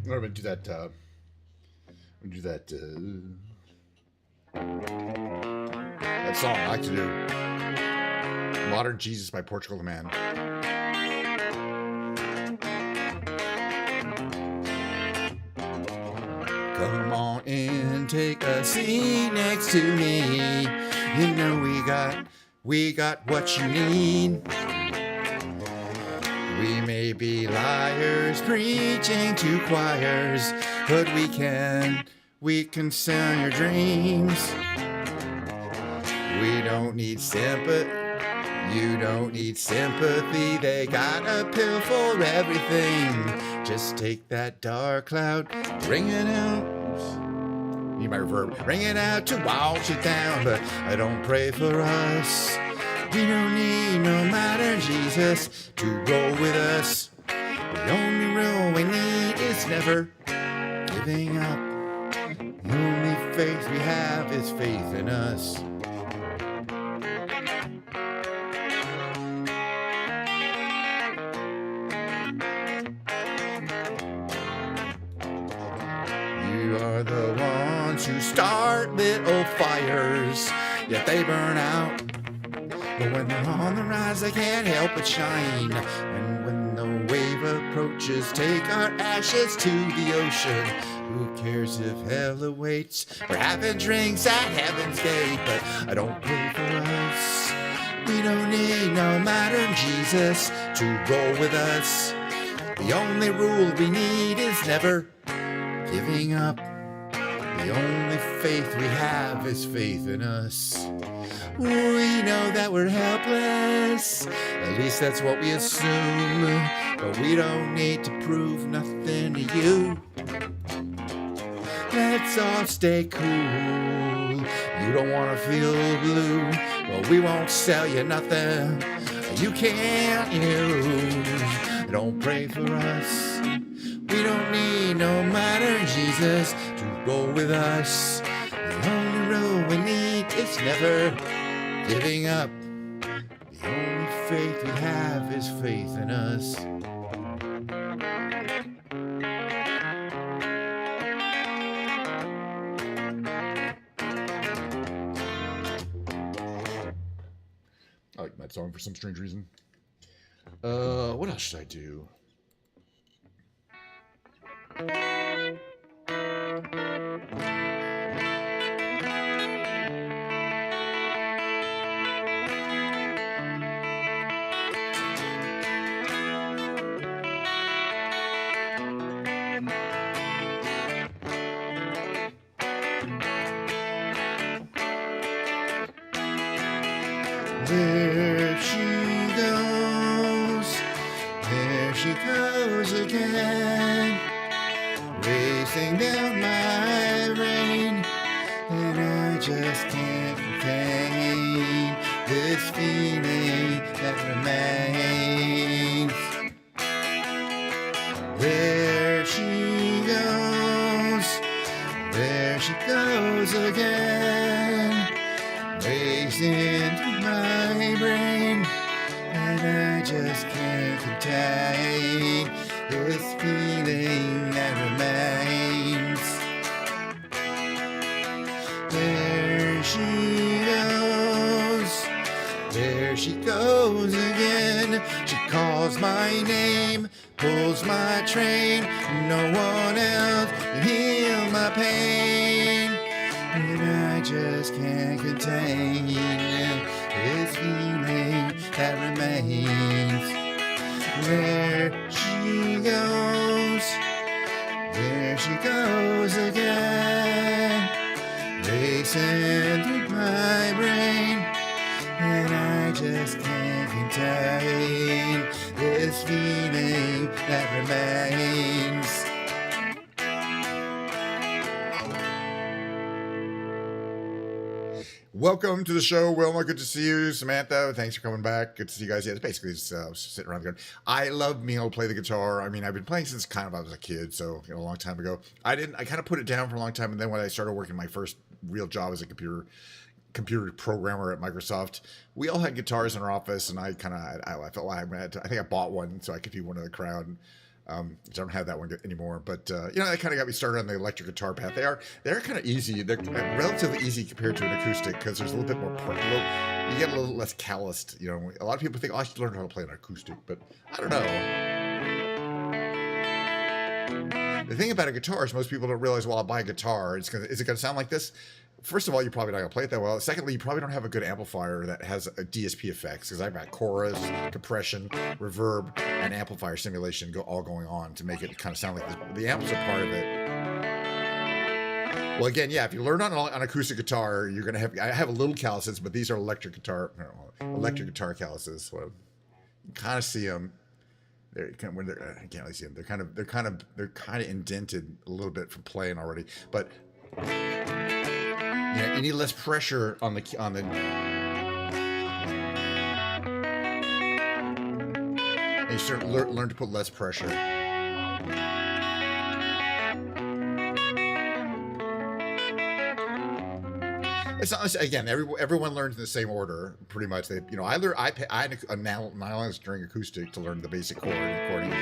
I'm gonna do that. That song I like to do. Modern Jesus by Portugal the Man. Come on in, take a seat next to me. You know we got what you need. We may be liars preaching to choirs, but we can sell your dreams. We don't need sympathy. You don't need sympathy. They got a pill for everything. Just take that dark cloud, bring it out. Need my reverb. Bring it out to wash it down, but I don't pray for us. We don't need no modern Jesus to roll with us. The only rule we need is never giving up. The only faith we have is faith in us. You are the ones who start little fires, yet they burn out. But when they're on the rise, they can't help but shine. And when the wave approaches, take our ashes to the ocean. Who cares if hell awaits? We're having drinks at heaven's gate, but I don't pray for us. We don't need no modern Jesus to roll with us. The only rule we need is never giving up. The only faith we have is faith in us. We know that we're helpless, at least that's what we assume, but we don't need to prove nothing to you. Let's all stay cool. You don't want to feel blue, well, we won't sell you nothing you can't use. Don't pray for us. We don't need no minor Jesus to roll with us. The only road we need is never giving up. The only faith we have is faith in us. I like that song for some strange reason. What else should I do? There she goes again, racing down my brain, and I just can't contain this feeling that remains. There she goes again, racing through my brain, and I just can't contain this feeling that remains. There she goes again. She calls my name, pulls my train. No one else can heal my pain, and I just can't contain this feeling that remains. There she goes again, racing through my brain, and I just can't contain this feeling that remains. Welcome to the show, Wilma. Good to see you. Samantha, thanks for coming back. Good to see you guys. Yeah, it's basically just sitting around going, I love being able to play the guitar. I mean, I've been playing since kind of I was a kid, so a long time ago. I kind of put it down for a long time, and then when I started working my first real job as a computer programmer at Microsoft, we all had guitars in our office, and I felt like I think I bought one so I could be one of the crowd. I don't have that one anymore, but that kind of got me started on the electric guitar path. They're kind of easy. They're relatively easy compared to an acoustic because there's a little bit more. You get a little less calloused. A lot of people think, I should learn how to play an acoustic, but I don't know. The thing about a guitar is most people don't realize, well, I'll buy a guitar. Is it going to sound like this? First of all, you're probably not going to play it that well. Secondly, you probably don't have a good amplifier that has a DSP effects, because I've got chorus, compression, reverb, and amplifier simulation all going on to make it kind of sound like the amps are part of it. Well, again, yeah, if you learn on acoustic guitar, you're going to have... I have a little calluses, but these are electric guitar calluses. So you kind of see them. I can't really see them. They're kind of indented a little bit from playing already, but... you need less pressure on the. And you start learn to put less pressure. It's not, again, everyone learns in the same order, pretty much. I had a nylon string acoustic to learn the basic chord and chording.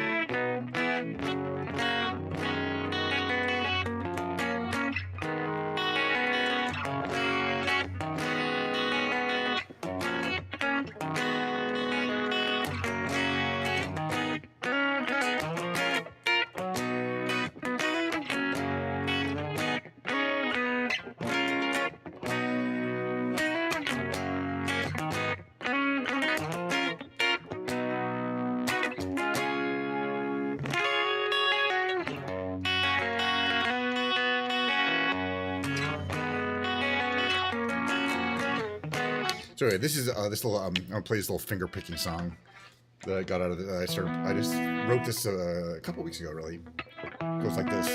So anyway, this is this little I'm gonna play this little finger picking song that I got out of the, I just wrote this a couple weeks ago. Really, it goes like this.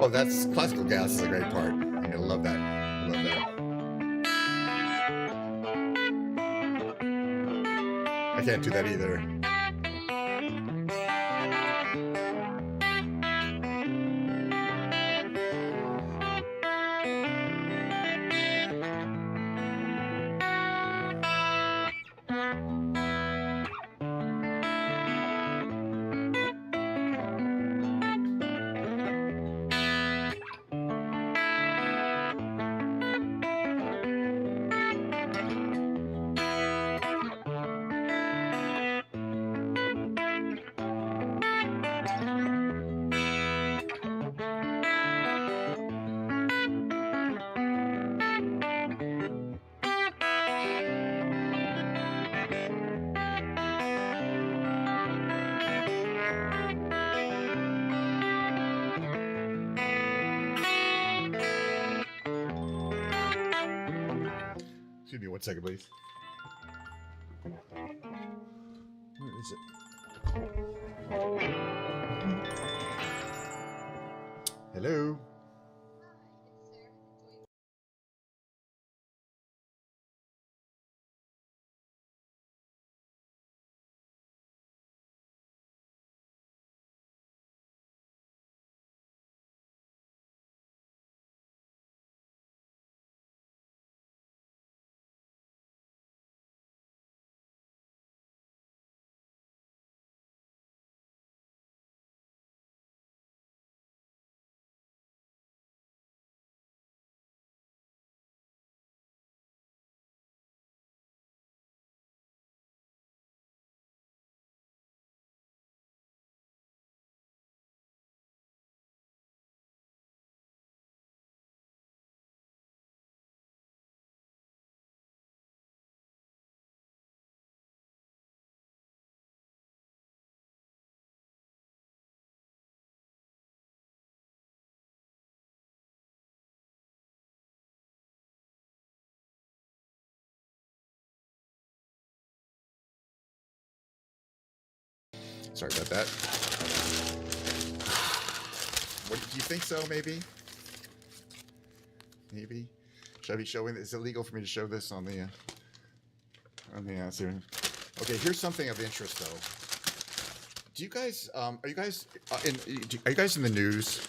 Oh, that's classical gas is a great part. I'm gonna love that. I love that. I can't do that either. Excuse me 1 second, please. Where is it? Hello? Sorry about that. What do you think so? Maybe. Maybe. Should I be showing? Is it illegal for me to show this on the Zoom? Okay. Here's something of interest, though. Do you guys are you guys are you guys in the news?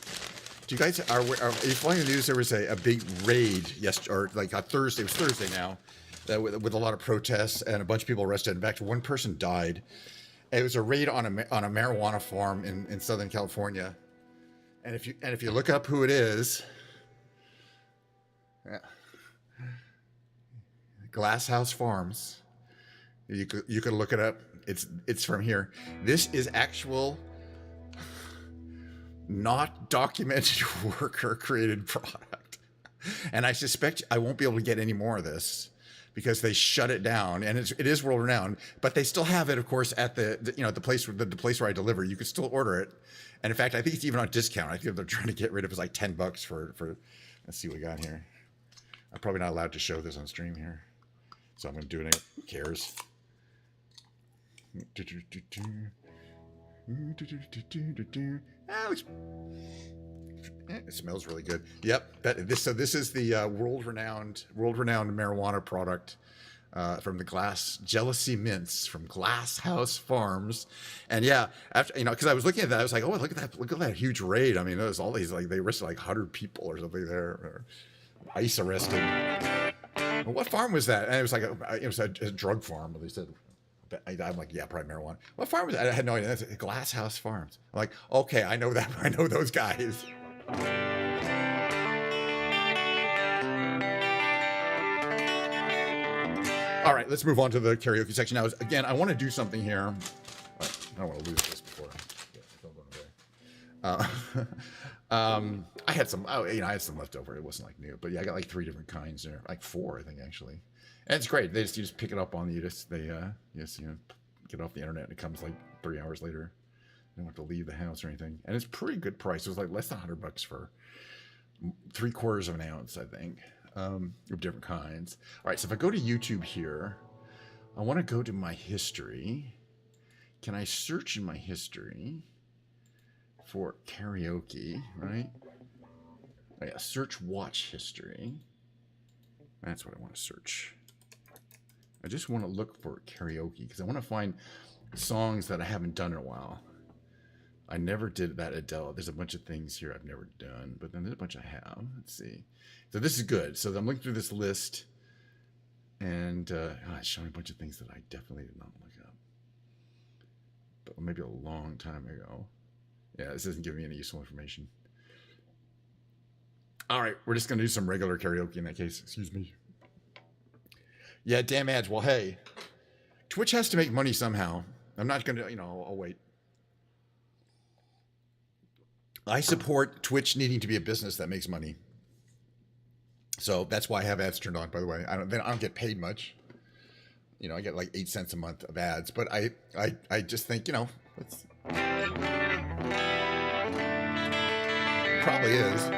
Do you guys are you following the news? There was a big raid yesterday, or like a Thursday. It was Thursday now, with a lot of protests and a bunch of people arrested. In fact, one person died. It was a raid on a marijuana farm in Southern California, and if you look up who it is, yeah. Glass House Farms, you could look it up. It's from here. This is actual, not documented worker created product, and I suspect I won't be able to get any more of this, because they shut it down, and it is world renowned. But they still have it, of course, at the place where I deliver. You can still order it, and in fact, I think it's even on discount. I think they're trying to get rid of it. It's like $10 for. Let's see what we got here. I'm probably not allowed to show this on stream here, so I'm going to do it. Who cares? It smells really good. Yep. This is the world-renowned marijuana product from the Jealousy Mints from Glass House Farms. And yeah, after because I was looking at that, I was like, oh, look at that huge raid. I mean, there's all these, like, they arrested like 100 people or something there, or ICE arrested. Well, what farm was that? And it was like it was a drug farm. They said. I'm like, yeah, probably marijuana. What farm was that? I had no idea. That's Glass House Farms. I'm like, okay, I know that. I know those guys. All right, let's move on to the karaoke section now. Again, I want to do something here. I don't want to lose this before. Don't go away. I had some. I had some left over. It wasn't like new, but yeah, I got like 3 different kinds there, like 4, I think, actually. And it's great. You just pick it up on get off the internet, and it comes like 3 hours later. You don't have to leave the house or anything, and it's pretty good price. It was like less than $100 for 3/4 of an ounce, I think, of different kinds. All right, so if I go to YouTube here, I want to go to my history. Can I search in my history for karaoke? Right. Oh yeah, search watch history. That's what I want to search. I just want to look for karaoke because I want to find songs that I haven't done in a while. I never did that Adele. There's a bunch of things here I've never done, but then there's a bunch I have. Let's see. So this is good. So I'm looking through this list, and it's showing a bunch of things that I definitely did not look up. But maybe a long time ago. Yeah, this isn't giving me any useful information. All right, we're just going to do some regular karaoke in that case. Excuse me. Yeah, damn ads. Well, hey, Twitch has to make money somehow. I'm not going to, I'll wait. I support Twitch needing to be a business that makes money. So that's why I have ads turned on, by the way. I don't get paid much. I get like 8 cents a month of ads, but I just think, it's probably is.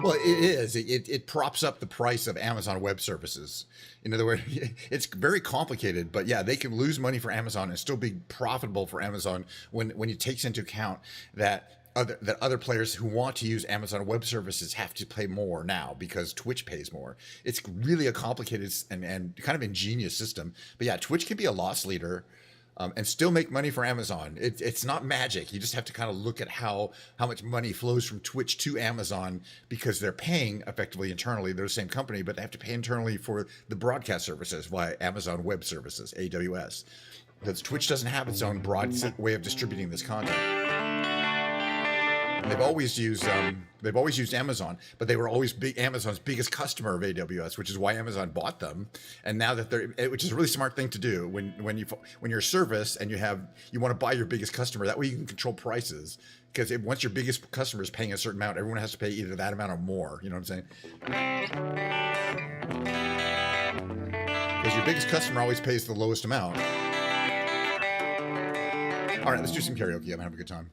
Well, it is. It props up the price of Amazon Web Services. In other words, it's very complicated, but yeah, they can lose money for Amazon and still be profitable for Amazon when it takes into account that other players who want to use Amazon Web Services have to pay more now because Twitch pays more. It's really a complicated and kind of ingenious system. But yeah, Twitch can be a loss leader and still make money for Amazon. It's not magic. You just have to kind of look at how much money flows from Twitch to Amazon because they're paying effectively internally. They're the same company, but they have to pay internally for the broadcast services via Amazon Web Services, AWS. Because Twitch doesn't have its own broad way of distributing this content. And they've always used Amazon, but they were always Amazon's biggest customer of AWS, which is why Amazon bought them. And now that which is a really smart thing to do when you're a service and you want to buy your biggest customer, that way you can control prices. Because once your biggest customer is paying a certain amount, everyone has to pay either that amount or more. You know what I'm saying? Because your biggest customer always pays the lowest amount. All right, let's do some karaoke. I'm having a good time.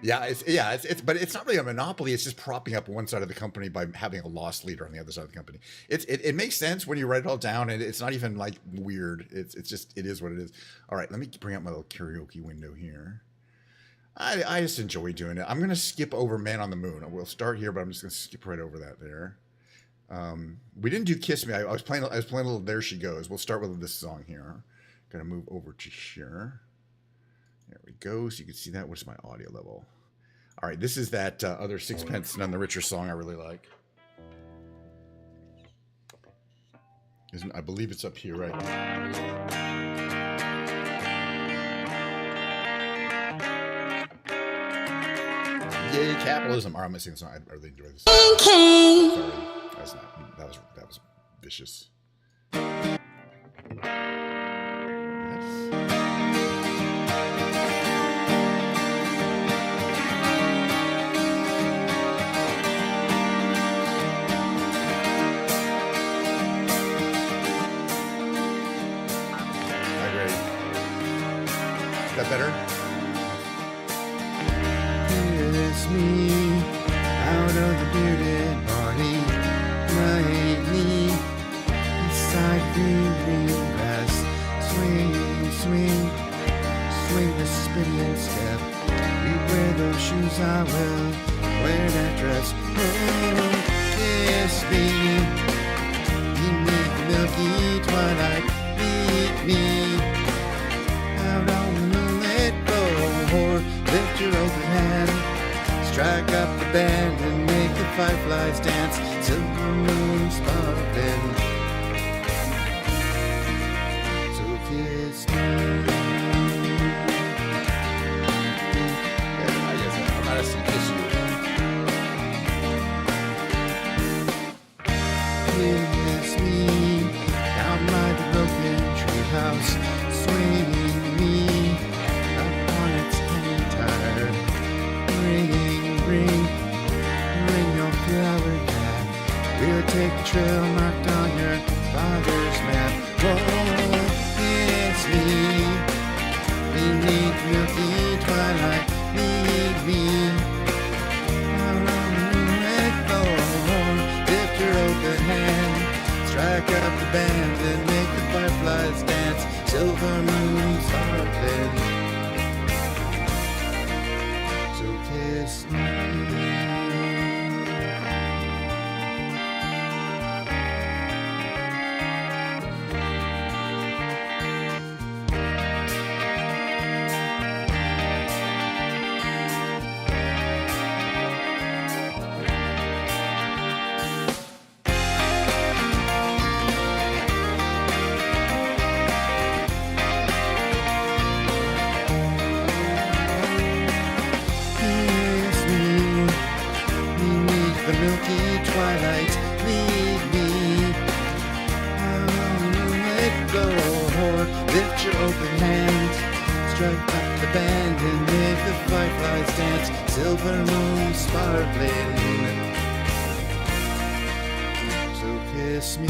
Yeah, but it's not really a monopoly. It's just propping up one side of the company by having a loss leader on the other side of the company. It makes sense when you write it all down, and it's not even like weird. It is what it is. All right, let me bring up my little karaoke window here. I just enjoy doing it. I'm gonna skip over Man on the Moon. We'll start here, but I'm just gonna skip right over that there. We didn't do Kiss Me. I was playing a little There She Goes. We'll start with this song here. Gonna move over to here. There we go. So you can see that. What's my audio level? All right. This is that other Sixpence None the Richer song I really like. I believe it's up here, right? Yay, capitalism. All right, I'm gonna sing the song. I really enjoy this. Sorry. That was vicious. Better. Kiss me out of the bearded body, nightly inside green grass. Swing, swing, swing the spinning step. We wear those shoes, I will wear that dress. Oh, kiss me beneath the milky twilight. Meet me out on lift your open hand, strike up the band and make the fireflies dance, silver moon sparkling. So kiss me. Yeah, I guess I'm about to see kiss you. Kiss me down by the broken treehouse, swinging me. Bring your flower back. We'll take the trail marked on your father's map. Oh, kiss me beneath milky twilight. Lead me out on the moonlit thorn. Lift your open hand, strike up the band and make the fireflies dance. Silver moon sparkling. So kiss me. floor. Lift your open hand, strike up the band and make the fireflies dance. Silver moon sparkling, so kiss me.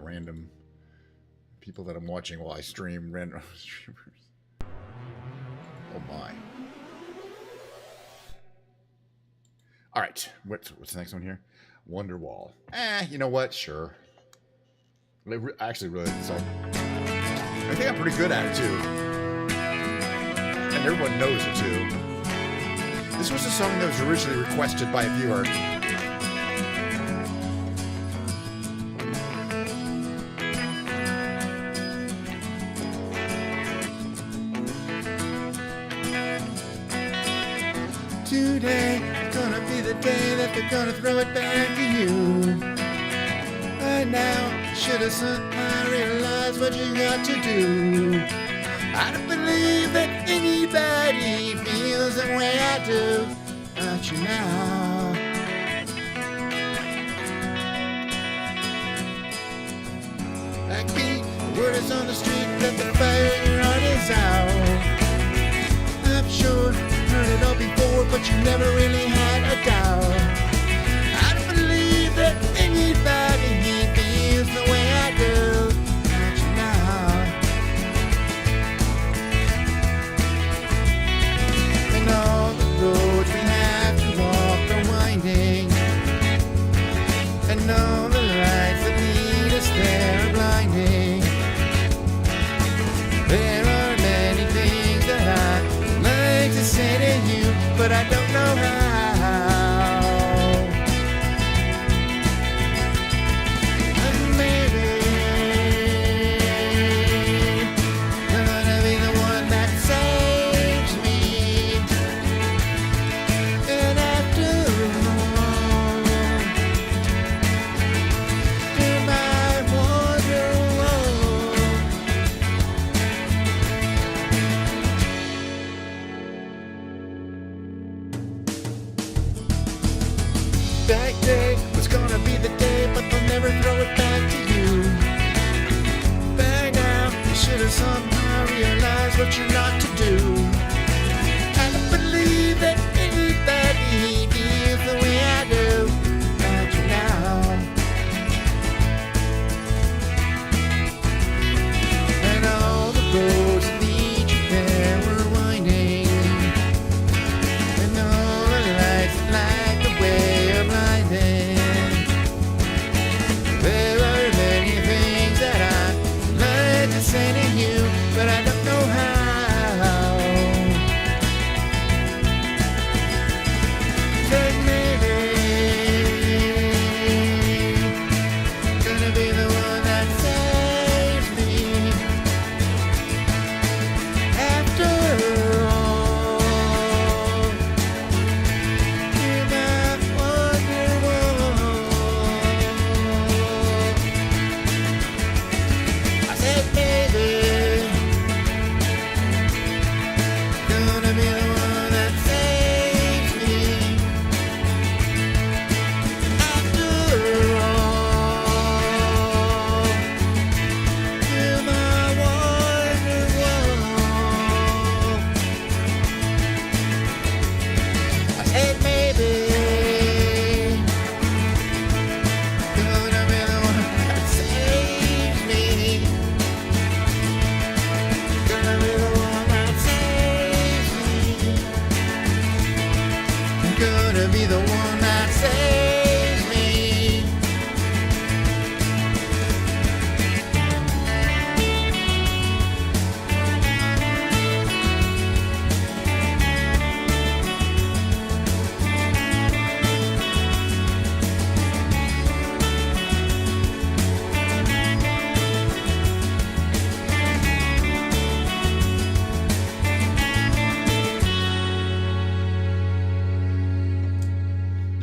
Random people that I'm watching while I stream, random streamers. Oh my. All right, what's the next one here? Wonderwall. You know what? Sure. I actually really like the song. I think I'm pretty good at it too. And everyone knows it too. This was a song that was originally requested by a viewer. Today is gonna be the day that they're gonna throw it back to you. Right now, should've somehow realized what you got to do. I don't believe that anybody feels the way I do about you now. Backbeat, word is on the street that the fire in your heart is out. I'm sure heard it all before, but you never really had a doubt. I don't believe that anybody feels the way I do about you now. And all the roads we have to walk are winding, and all the lights that lead us there are blinding. There are many things that I like to say to you, but I don't know how.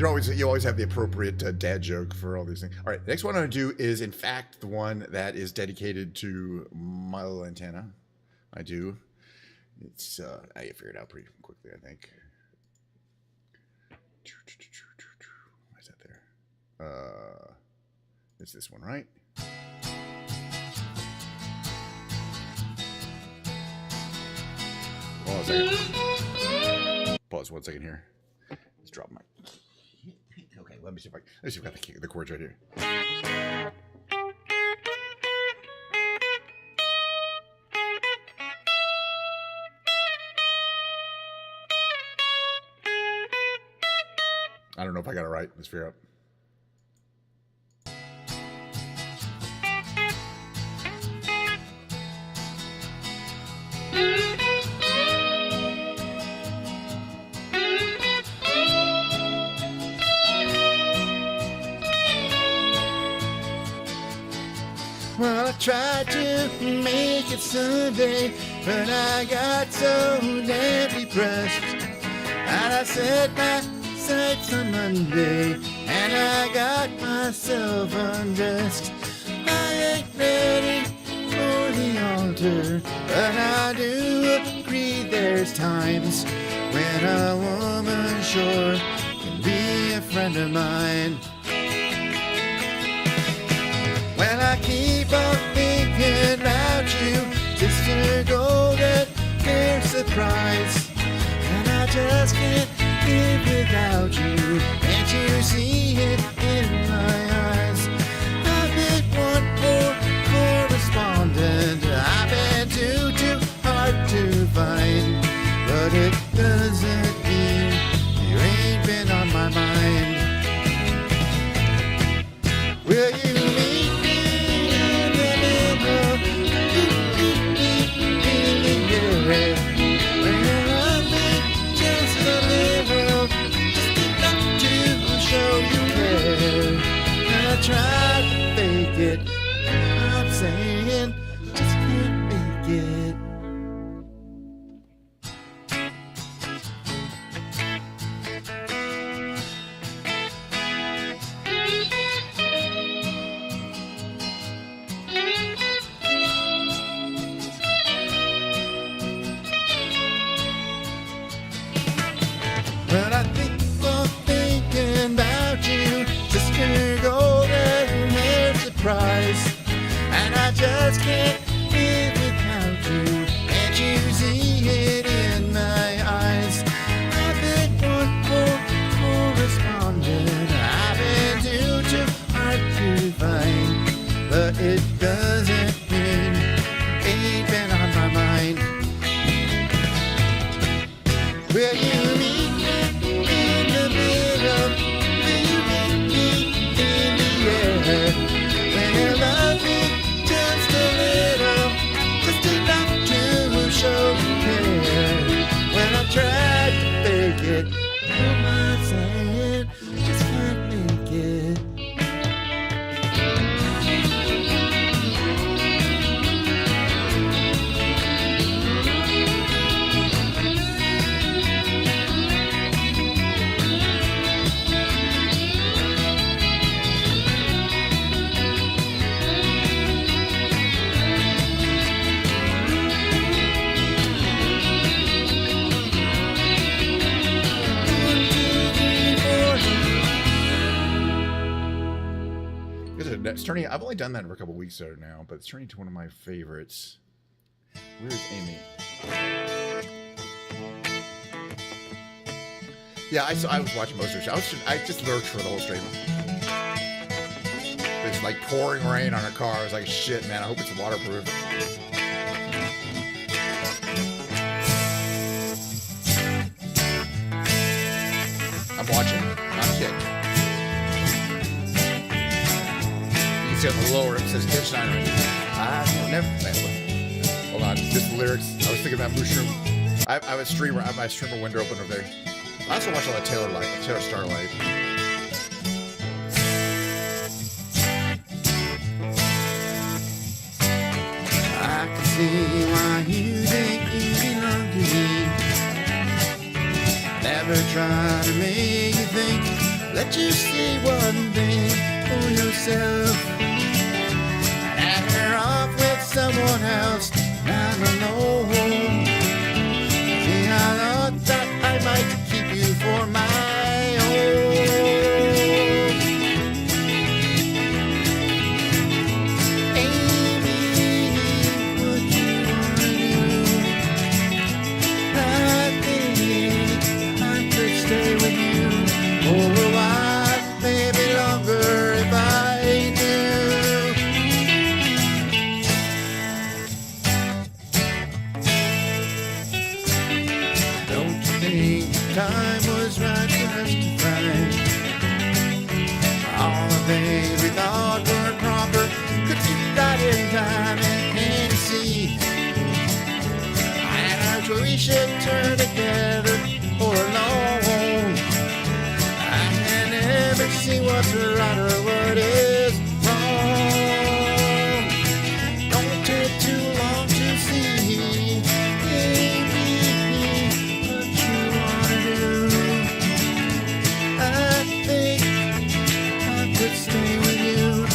You always have the appropriate dad joke for all these things. All right, the next one I'm gonna do is in fact the one that is dedicated to my little antenna. I do. It's I figured it out pretty quickly, I think. Why is that there? It's this one, right? Hold on a second. Pause 1 second here. Let's drop my. Okay, let me see if I got the chords right here. I don't know if I got it right. Let's figure out. Well, I tried to make it Sunday, but I got so damn depressed. And I set my sights on Monday, and I got myself undressed. I ain't ready for the altar, but I do agree there's times when a woman sure can be a friend of mine. When I keep on thinking about you, Sister Golden, their surprise. And I just can't live without you. Can't you see it in my eyes? I've been one poor correspondent. I've been too hard to find. But it doesn't mean you ain't been on my mind. Will you meet me? Try to fake it. I'm saying, just can't make it. But I think I'm thinking about you, Sister Golden hair surprise. And I just can't live without you. Can't you see it in my eyes? I've been one poor correspondent. I've been too hard to find. But it doesn't mean ain't been on my mind. Will you meet me in the middle? Will you meet me in the air? When you love me just a little, just enough to show you care. When I tried to fake it, I'm not saying just can't make it. It's turning. I've only done that for a couple weeks there now, but it's turning to one of my favorites. Where's Amy? Yeah, I was watching most of it. I just lurked for the whole stream. It's like pouring rain on a car. I was like, shit, man. I hope it's waterproof. I'm watching. I'm kidding. On the lower, it says Ken Schneider. I never. Man, hold on, just the lyrics. I was thinking about Mushroom. I have a streamer. I have my streamer window open over there. I also watch a lot of Taylor Starlight. I can see why you think you belong to me. Never try to make you think let you see one thing for yourself. And you're off with someone else, not alone. See, I thought that I might keep you for my own. Amy, what you wanna do? I think I could stay with you for a while, maybe longer if I do. Don't you think time was right for us to find all the things we thought were proper? Could you that in time and can't see? And we should turn together or alone. I can never see what's right or what is wrong. Don't take too long to see. Baby, what you wanna do? I think I could stay with you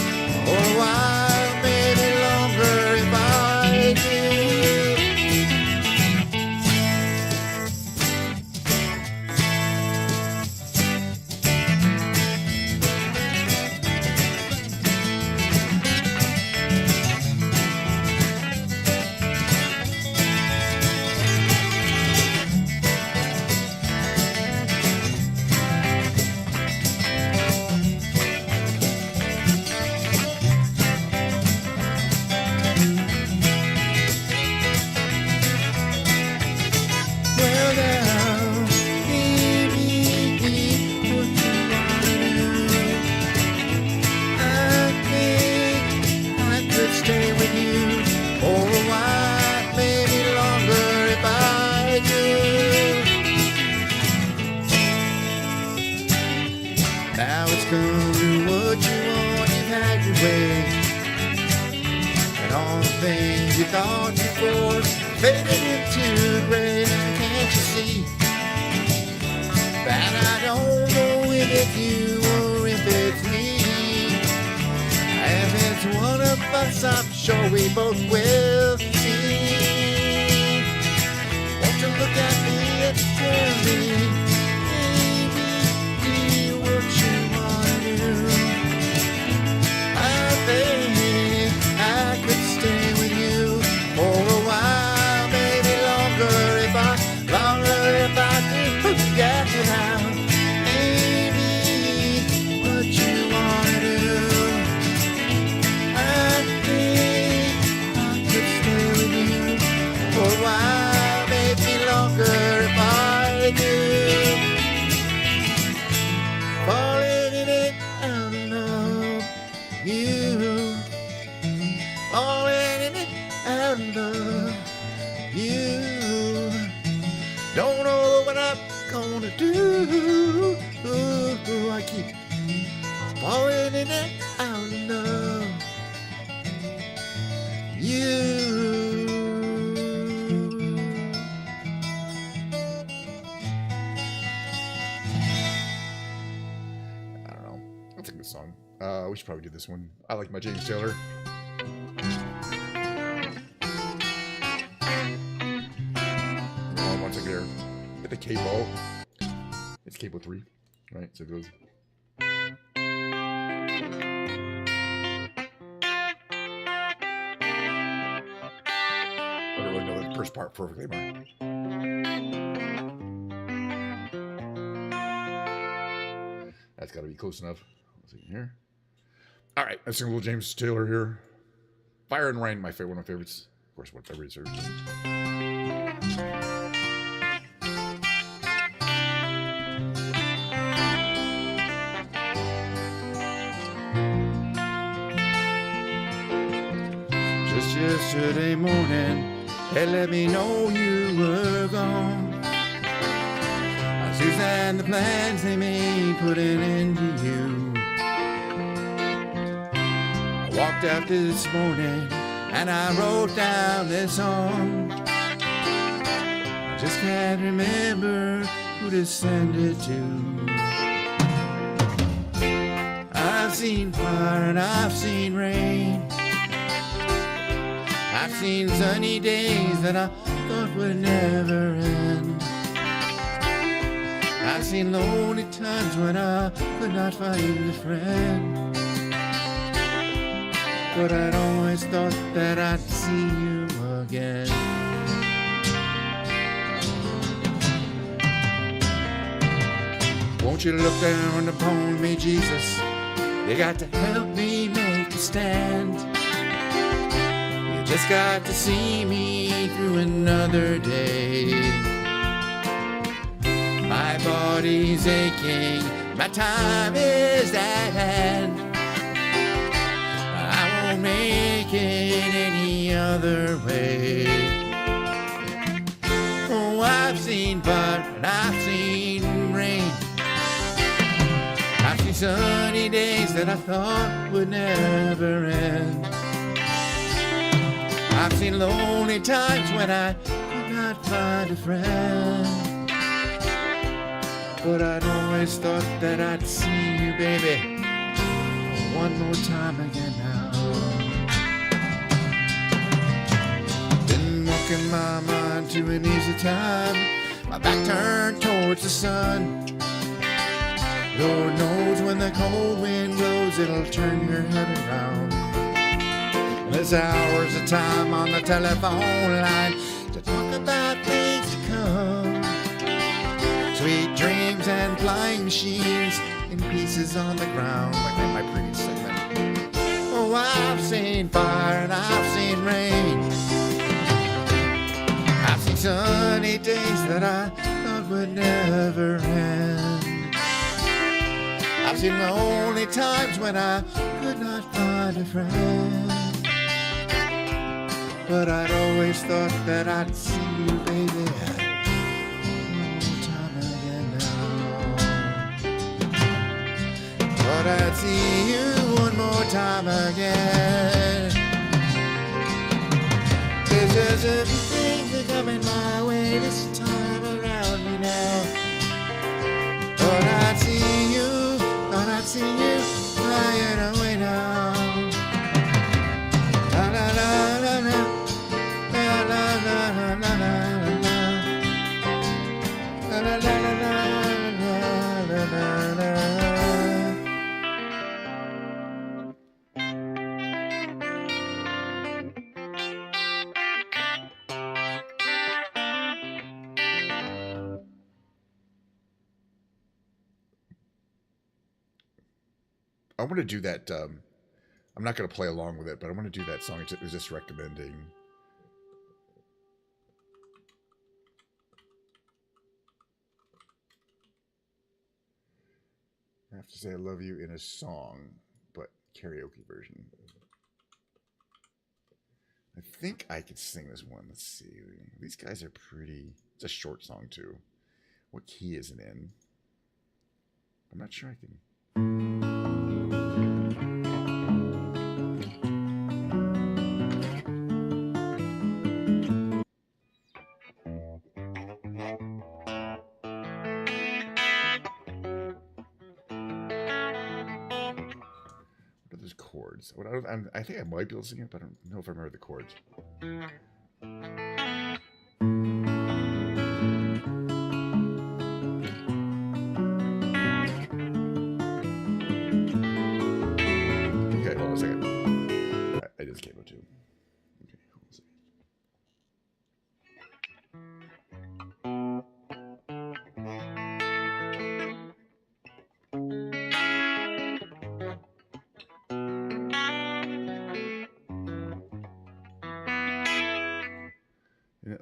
for a while, maybe longer if I do. Well now, baby, what you wanna do? I think I could stay with you for a while, maybe longer if I do. Now it's gonna do what you want, you've had your way. And all the things you thought before faded into gray. Can't you see that I don't know if it's you or if it's me? If it's one of us, I'm sure we both will see. Won't you look at me and tell me, baby, what you wanna do? I think I could stay with you for a while, maybe longer if I do. Get it out, baby, what you wanna do? I think I could stay with you for a while, maybe longer if I do. Falling in it out of love, you. Falling in it out of love, you. Don't know what I'm gonna do. I keep falling in it out of love, you. I don't know. That's a good song. We should probably do this one. I like my James Taylor. Once I get here, hit the cable. It's cable 3, right? So it goes. I don't really know the first part perfectly, Mark. That's got to be close enough. Let's see here. All right, let's sing a little James Taylor here. Fire and Rain, one of my favorites. Of course, one of my favorites. Just yesterday morning, they let me know you were gone. Suzanne, the plans they made put an end to you. I walked out this morning and I wrote down this song. I just can't remember who to send it to. I've seen fire and I've seen rain. I've seen sunny days that I thought would never end. I've seen lonely times when I could not find a friend. But I'd always thought that I'd see you again. Won't you look down upon me, Jesus? You got to help me make a stand. You just got to see me through another day. My body's aching, my time is at hand. I won't make it any other way. Oh, I've seen fire and I've seen rain. I've seen sunny days that I thought would never end. I've seen lonely times when I could not find a friend. But I'd always thought that I'd see you, baby, one more time again now. Been walking my mind to an easy time, my back turned towards the sun. Lord knows when the cold wind blows, it'll turn your head around. There's hours of time on the telephone line to talk about things to come. Sweet dreams and flying machines in pieces on the ground, like in my previous segment. Oh, I've seen fire and I've seen rain. I've seen sunny days that I thought would never end. I've seen lonely times when I could not find a friend. But I'd always thought that I'd see you, baby, one more time again now. Thought I'd see you one more time again. There's just a few things that coming my way this time around me now. Thought I'd see you, thought I'd see you flying away now. La la la la la, la la la la la la, la la la la la la la la. I want to do that. I'm not going to play along with it, but I want to do that song it was just recommending. I have to say I love you in a song, but karaoke version. I think I could sing this one. Let's see. These guys are pretty... It's a short song, too. What key is it in? I'm not sure I can... Chords. I think I might be able to sing it, but I don't know if I remember the chords. Okay, hold on a second. I just came up to. Okay, hold on a second.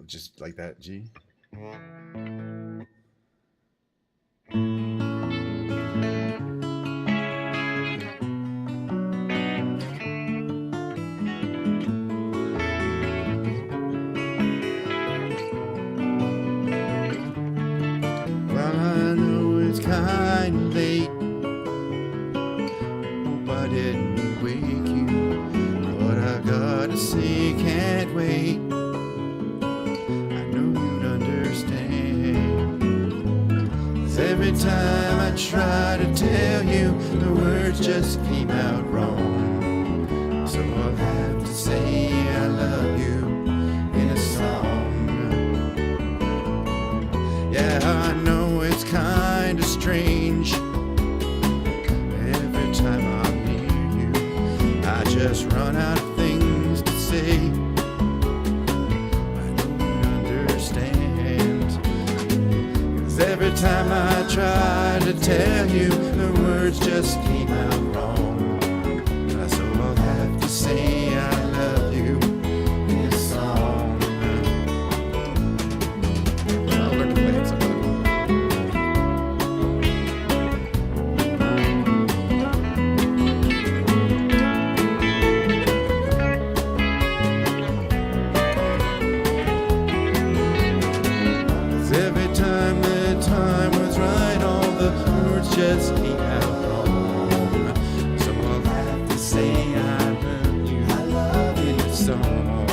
Just like that, G. Well, I know it's kind of late. Hope I didn't wake you. What I gotta say can't wait. Every time I try to tell you, the words just came out wrong. So I'll have to say I love you in a song. Yeah, I know it's kinda strange. Every time I'm near you, I just run out of things to say. I don't understand. 'Cause every time I try to tell you, the words just came out wrong. So I'll have to say I love you in a song. I'll learn to play it sometime. Every time the time was right, all the words just came out wrong. So I'll have to say I love you in a song.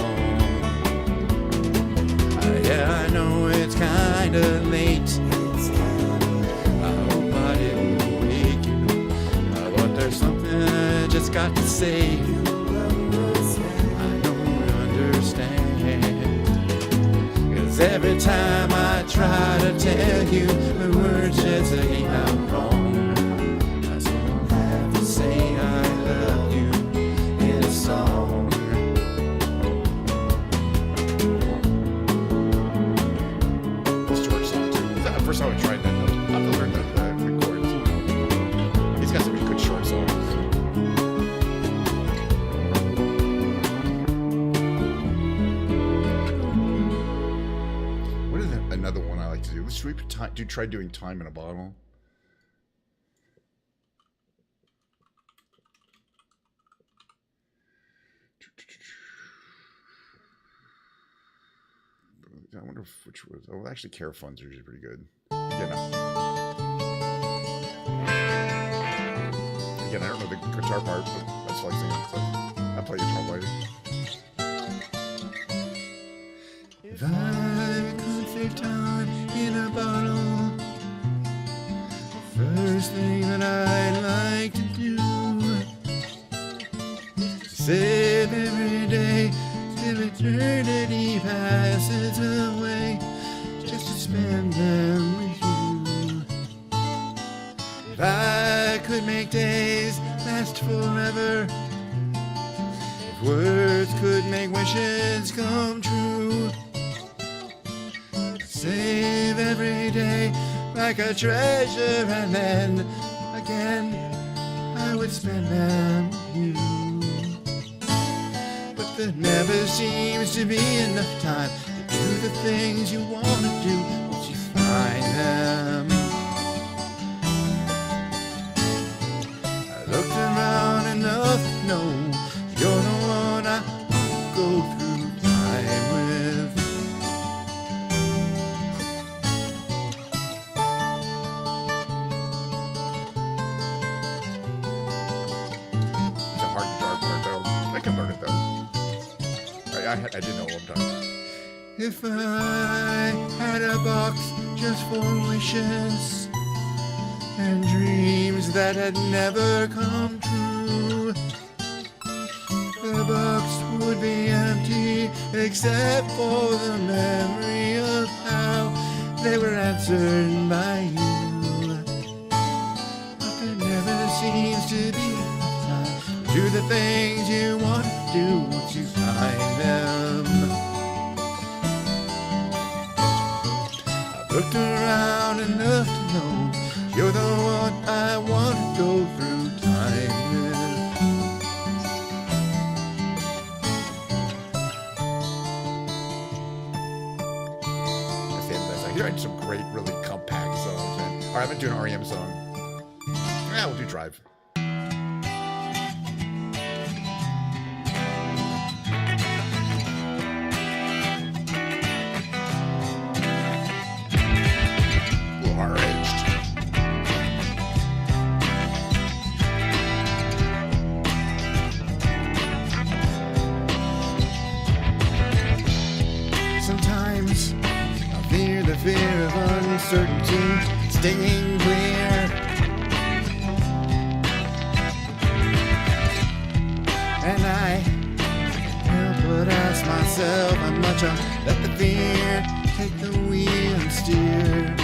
Yeah, I know it's kinda late. I hope I didn't wake you, but there's something I just got to say. I don't understand. 'Cause every time I try to tell you, the words just came out wrong. So I'll have to say I love you in a song. This George song too. That's the first time I tried that. I'll have to learn the chords. He's got some really good short songs. What is another one I like to do? Should we try doing Time in a Bottle? I wonder which was. Oh, actually, Care Funds are usually pretty good. Again, I don't know the guitar part, but that's like singing. So I play guitar later. If I could fit time in a bottle, the first thing that I'd like to do is save every day till eternity passes away, just to spend them with you. If I could make days last forever, if words could make wishes come true, save every day like a treasure, and then again I would spend them with you. But there never seems to be enough time to do the things you want to do once you find them. I looked around enough to know you're the one I go through time with. It's a hard guitar part, though. I can learn it, though. I didn't know one time. If I had a box just for wishes and dreams that had never come true, the box would be empty except for the memory of how they were answered by you. But there never seems to be enough time to do the things you want to do once you find them. I've looked around enough to know you're the one I want to go through time with. That's the end of that song. He writes some great, really compact songs, man. All right, I'm gonna do an REM song. Yeah, we'll do Drive. Sometimes I fear the fear of uncertainty. It's staying clear. And I can't but ask myself how much I let the fear take the wheel and steer.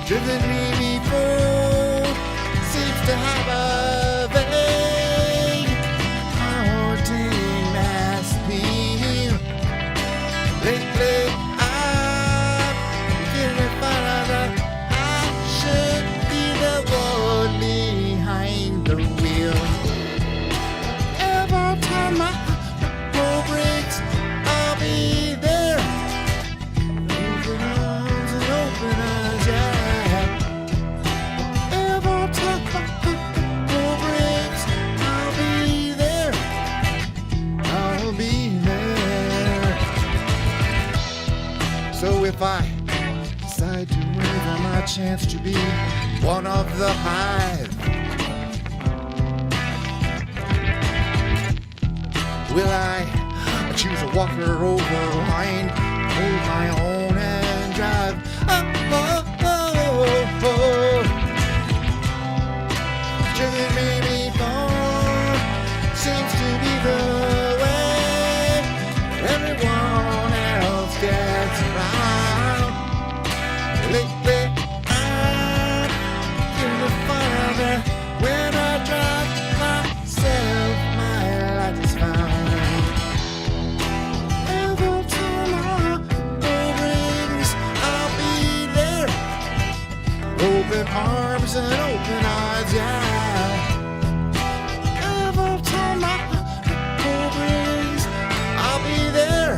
Driven me before seems to have a vague haunting mass appeal. Lately I've been find that I should be the one behind the wheel. Every time my heart breaks, I'll be there. Open arms and open eyes, yeah. Every time my heart breaks, I'll be there. I'll be there. So if I decide to waver my chance to be one of the hive, will I choose a walker over mine, hold my own and drive? Driven me before seems to be the way everyone else gets around. Lately I'm in the fire when I drive myself, my light is found. Every time my door rings, I'll be there. Open arms and open eyes, yeah. Every time my door rings, I'll be there.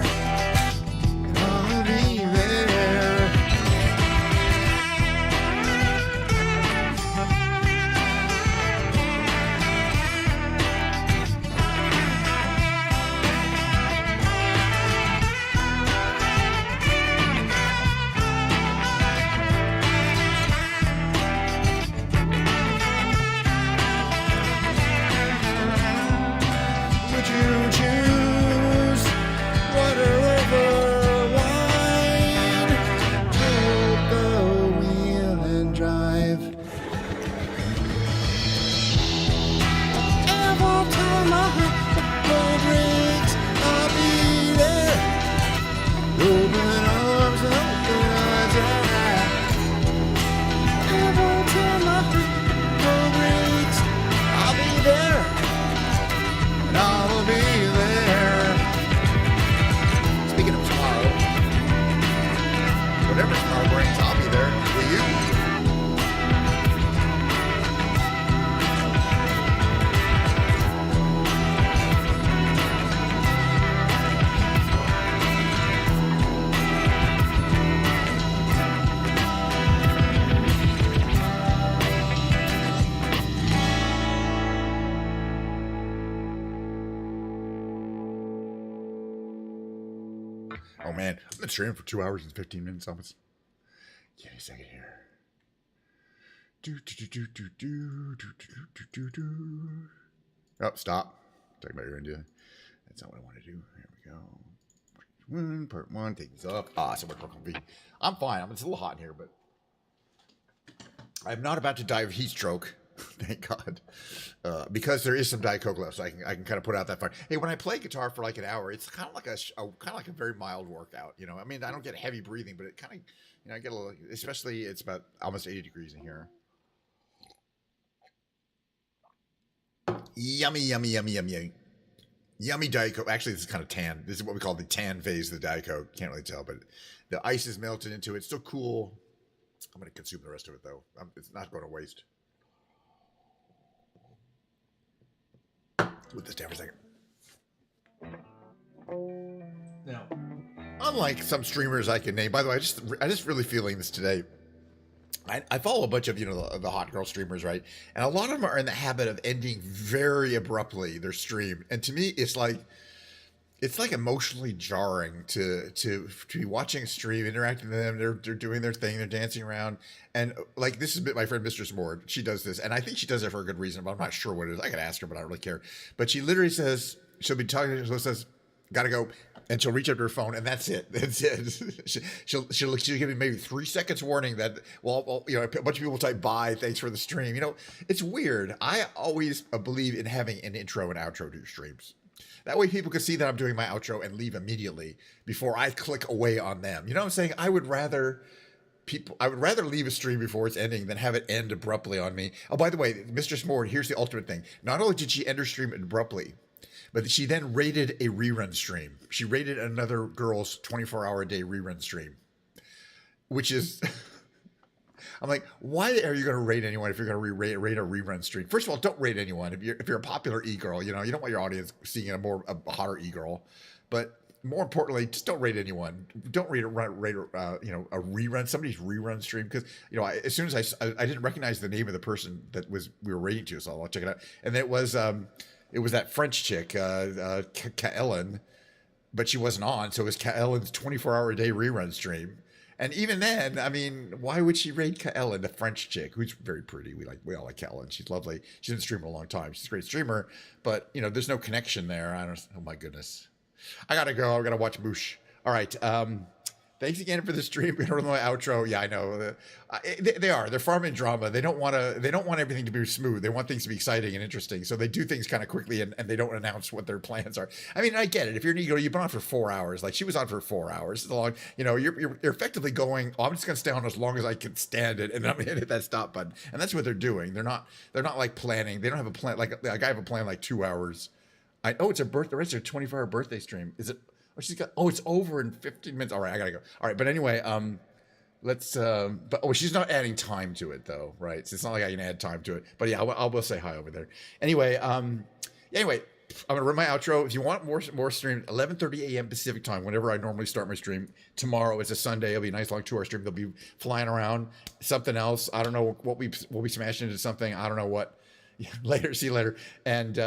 I'll be there. Would you choose water over wine? Hold the wheel and drive. Every time my heart breaks, I'll be there. Open arms and open eyes, yeah. Every time my heart breaks, I'll be there. And I'll be there. Speaking of tomorrow, whatever tomorrow brings, I'll be there. Will you? Oh man, I've been streaming for 2 hours and 15 minutes almost. Give me a second here. Oh, stop. Talking about your India. That's not what I want to do. Here we go. Part one, take these off. So we're comfy. I'm fine. It's a little hot in here, but I'm not about to die of heat stroke. Thank God. Because there is some Diet Coke left, so I can kind of put out that fire. Hey, when I play guitar for like an hour, it's kind of like a very mild workout. You know, I mean, I don't get heavy breathing, but it kind of, you know, I get a little. Especially, it's about almost 80 degrees in here. Yummy, yummy, yummy, yummy, yummy. Yummy Diet Coke. Actually, this is kind of tan. This is what we call the tan phase of the Diet Coke. Can't really tell, but the ice is melted into it. It's still cool. I'm going to consume the rest of it, though. It's not going to waste. With this down for a second. Now, unlike some streamers I can name, by the way, I just really feeling this today. I follow a bunch of, you know, the hot girl streamers, right? And a lot of them are in the habit of ending very abruptly their stream. And to me, it's like emotionally jarring to be watching a stream, interacting with them. They're doing their thing. They're dancing around. And like, this is my friend, Mistress Moore. She does this. And I think she does it for a good reason, but I'm not sure what it is. I could ask her, but I don't really care. But she literally says, she'll be talking, she says, gotta go. And she'll reach up to her phone, and that's it. That's it. She'll give me maybe 3 seconds warning that, well, you know, a bunch of people type bye, thanks for the stream. You know, it's weird. I always believe in having an intro and outro to your streams. That way people can see that I'm doing my outro and leave immediately before I click away on them. You know what I'm saying? I would rather leave a stream before it's ending than have it end abruptly on me. Oh, by the way, Mistress Moore, here's the ultimate thing. Not only did she end her stream abruptly, but she then rated a rerun stream. She rated another girl's 24-hour-a-day rerun stream, which is, I'm like, why are you going to rate anyone if you're going to rate a rerun stream? First of all, don't rate anyone. If you're a popular e-girl, you know, you don't want your audience seeing a hotter e-girl. But more importantly, just don't rate anyone. Don't rate a rerun, somebody's rerun stream, because, you know, as soon as I didn't recognize the name of the person that we were rating to, so I'll check it out. And it was that French chick, Kaellen, but she wasn't on, so it was Kaellen's 24-hour-a-day rerun stream. And even then, I mean, why would she rate Kaellen, the French chick, who's very pretty? We all like Kaellen. She's lovely. She's been streaming a long time. She's a great streamer, but, you know, there's no connection there. Oh my goodness. I gotta go. I gotta watch Moosh. All right. Thanks again for the stream. We don't know my outro. Yeah, I know. They're farming drama. They don't want everything to be smooth. They want things to be exciting and interesting. So they do things kind of quickly, and they don't announce what their plans are. I mean, I get it. If you're an ego, you've been on for 4 hours. Like she was on for 4 hours. It's long. You know, you're effectively going, oh, I'm just gonna stay on as long as I can stand it, and then I'm gonna hit that stop button. And that's what they're doing. They're not like planning. They don't have a plan. Like I have a plan like 2 hours. It's a birthday. It's a 24-hour birthday stream. Is it? Oh, it's over in 15 minutes. All right, I gotta go. All right, but anyway, she's not adding time to it though, right? So it's not like I can add time to it. But yeah, I will say hi over there. Anyway, I'm gonna run my outro. If you want more stream, 11:30 a.m. Pacific time, whenever I normally start my stream. Tomorrow is a Sunday. It'll be a nice long 2-hour stream. They'll be flying around. Something else. I don't know what we'll be smashing into something. I don't know what. Later. See you later. And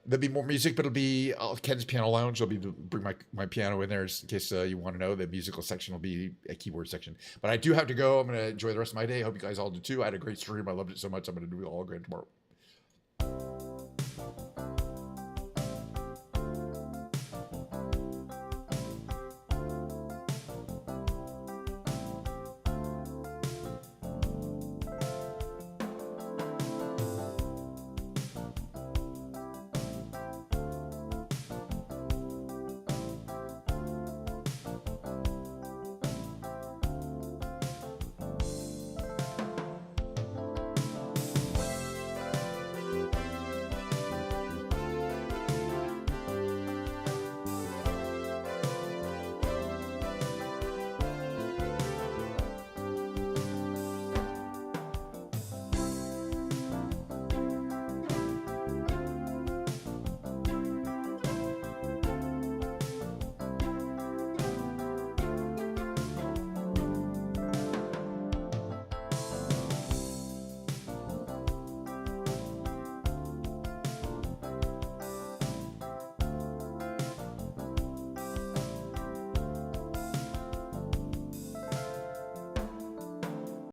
there'll be more music, but it'll be Ken's Piano Lounge. I'll bring my piano in there in case you want to know. The musical section will be a keyboard section. But I do have to go. I'm going to enjoy the rest of my day. I hope you guys all do too. I had a great stream. I loved it so much. I'm going to do it all again tomorrow.